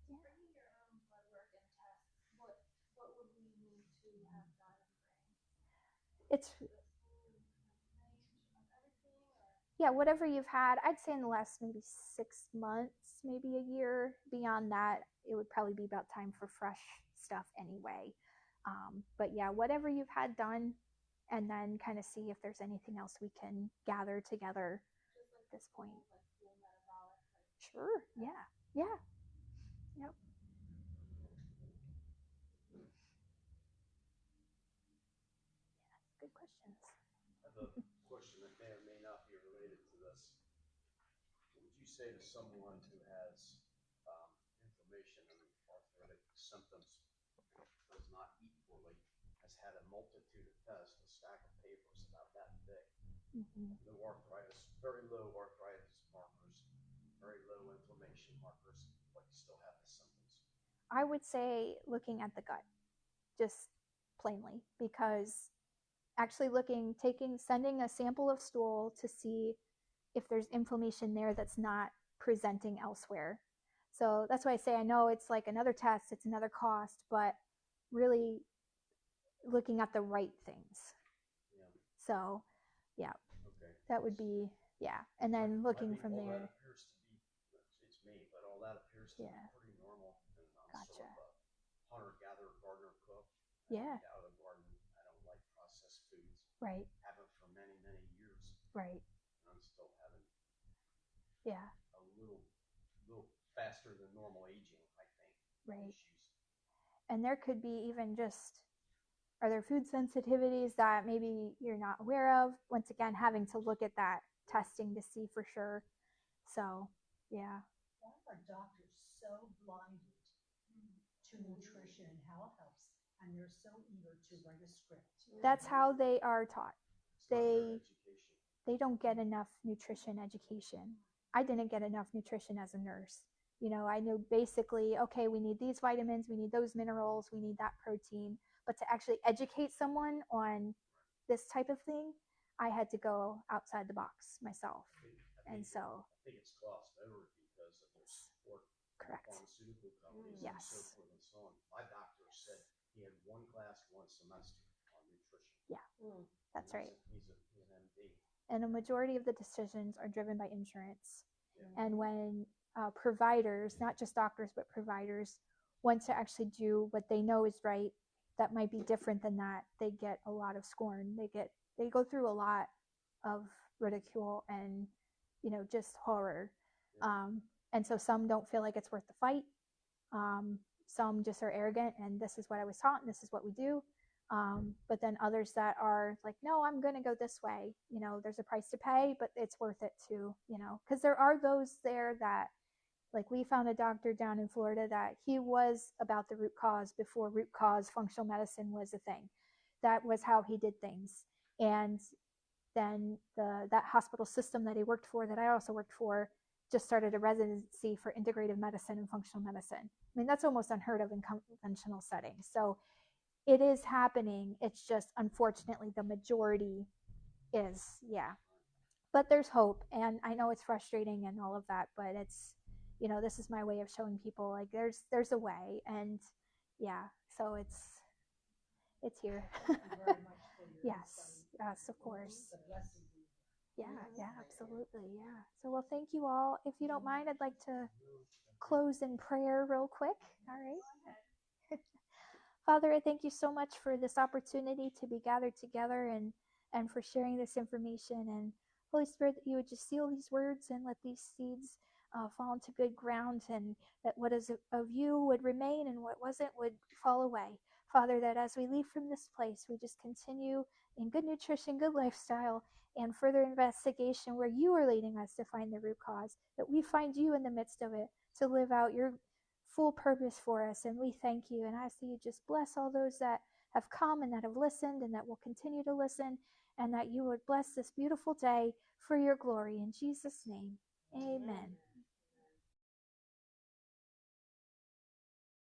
Yeah. Bringing your own blood work and tests, what would we need to have done and bring? It's The full range of everything, or yeah, whatever you've had. I'd say in the last maybe 6 months, maybe a year. Beyond that, it would probably be about time for fresh stuff anyway. But yeah, whatever you've had done, and then kind of see if there's anything else we can gather together just like at this point. full metabolic, like Sure. Yeah. Yeah. Yep. Good questions. I have a question that may or may not be related to this. What would you say to someone who has inflammation and arthritic symptoms, does not eat poorly, has had a multitude of tests, a stack of papers about that big, no arthritis, very low arthritis markers, very low inflammation markers, but you still have the symptoms? I would say looking at the gut, just plainly, because actually sending a sample of stool to see if there's inflammation there that's not presenting elsewhere. So that's why I say I know it's like another test, it's another cost, but really looking at the right things. Yeah. So, yeah, Okay. that would be, yeah. And then looking from all there. That appears to be, it's me, but all that appears to be pretty normal. And I'm sort of a hunter-gatherer, gardener, cook. I Yeah. eat out of the garden. I don't like processed foods. Right. Haven't for many, many years. Right. And I'm still having a little faster than normal aging, I think. Right. Issues. And there could be even just, are there food sensitivities that maybe you're not aware of? Once again, having to look at that testing to see for sure. So, yeah. Why are doctors so blinded to nutrition and how it helps, and they're so eager to write a script? That's how they are taught. It's not their education. They don't get enough nutrition education. I didn't get enough nutrition as a nurse. I knew basically, okay, we need these vitamins, we need those minerals, we need that protein. But to actually educate someone on this type of thing, I had to go outside the box myself. I think it's glossed over because of the support from pharmaceutical companies and so forth and so on. My doctor said he had one class one semester on nutrition. Yeah, that's right. He's an MD. And a majority of the decisions are driven by insurance. Yeah. And when providers, not just doctors, but providers, want to actually do what they know is right, that might be different than that, they get a lot of scorn. They go through a lot of ridicule and, just horror. Yeah. And so some don't feel like it's worth the fight. Some just are arrogant and this is what I was taught and this is what we do. But then others that are like, no, I'm going to go this way. There's a price to pay, but it's worth it too, because there are those there that, like, we found a doctor down in Florida that he was about the root cause before root cause functional medicine was a thing. That was how he did things. And then that hospital system that he worked for, that I also worked for, just started a residency for integrative medicine and functional medicine. I mean, that's almost unheard of in conventional settings. So it is happening. It's just, unfortunately, the majority is, yeah. But there's hope, and I know it's frustrating and all of that, but it's, this is my way of showing people, like, there's a way, and yeah, so it's here. Thank you very much for your Yes, of course. The blessing. Yeah, absolutely, yeah. So, well, thank you all. If you don't mind, I'd like to close in prayer real quick. All right. Father, I thank you so much for this opportunity to be gathered together and for sharing this information. And Holy Spirit, that you would just seal these words and let these seeds fall into good ground, and that what is of you would remain and what wasn't would fall away. Father, that as we leave from this place, we just continue in good nutrition, good lifestyle, and further investigation where you are leading us to find the root cause, that we find you in the midst of it to live out your full purpose for us. And we thank you and ask that you just bless all those that have come and that have listened and that will continue to listen, and that you would bless this beautiful day for your glory. In Jesus' name, amen.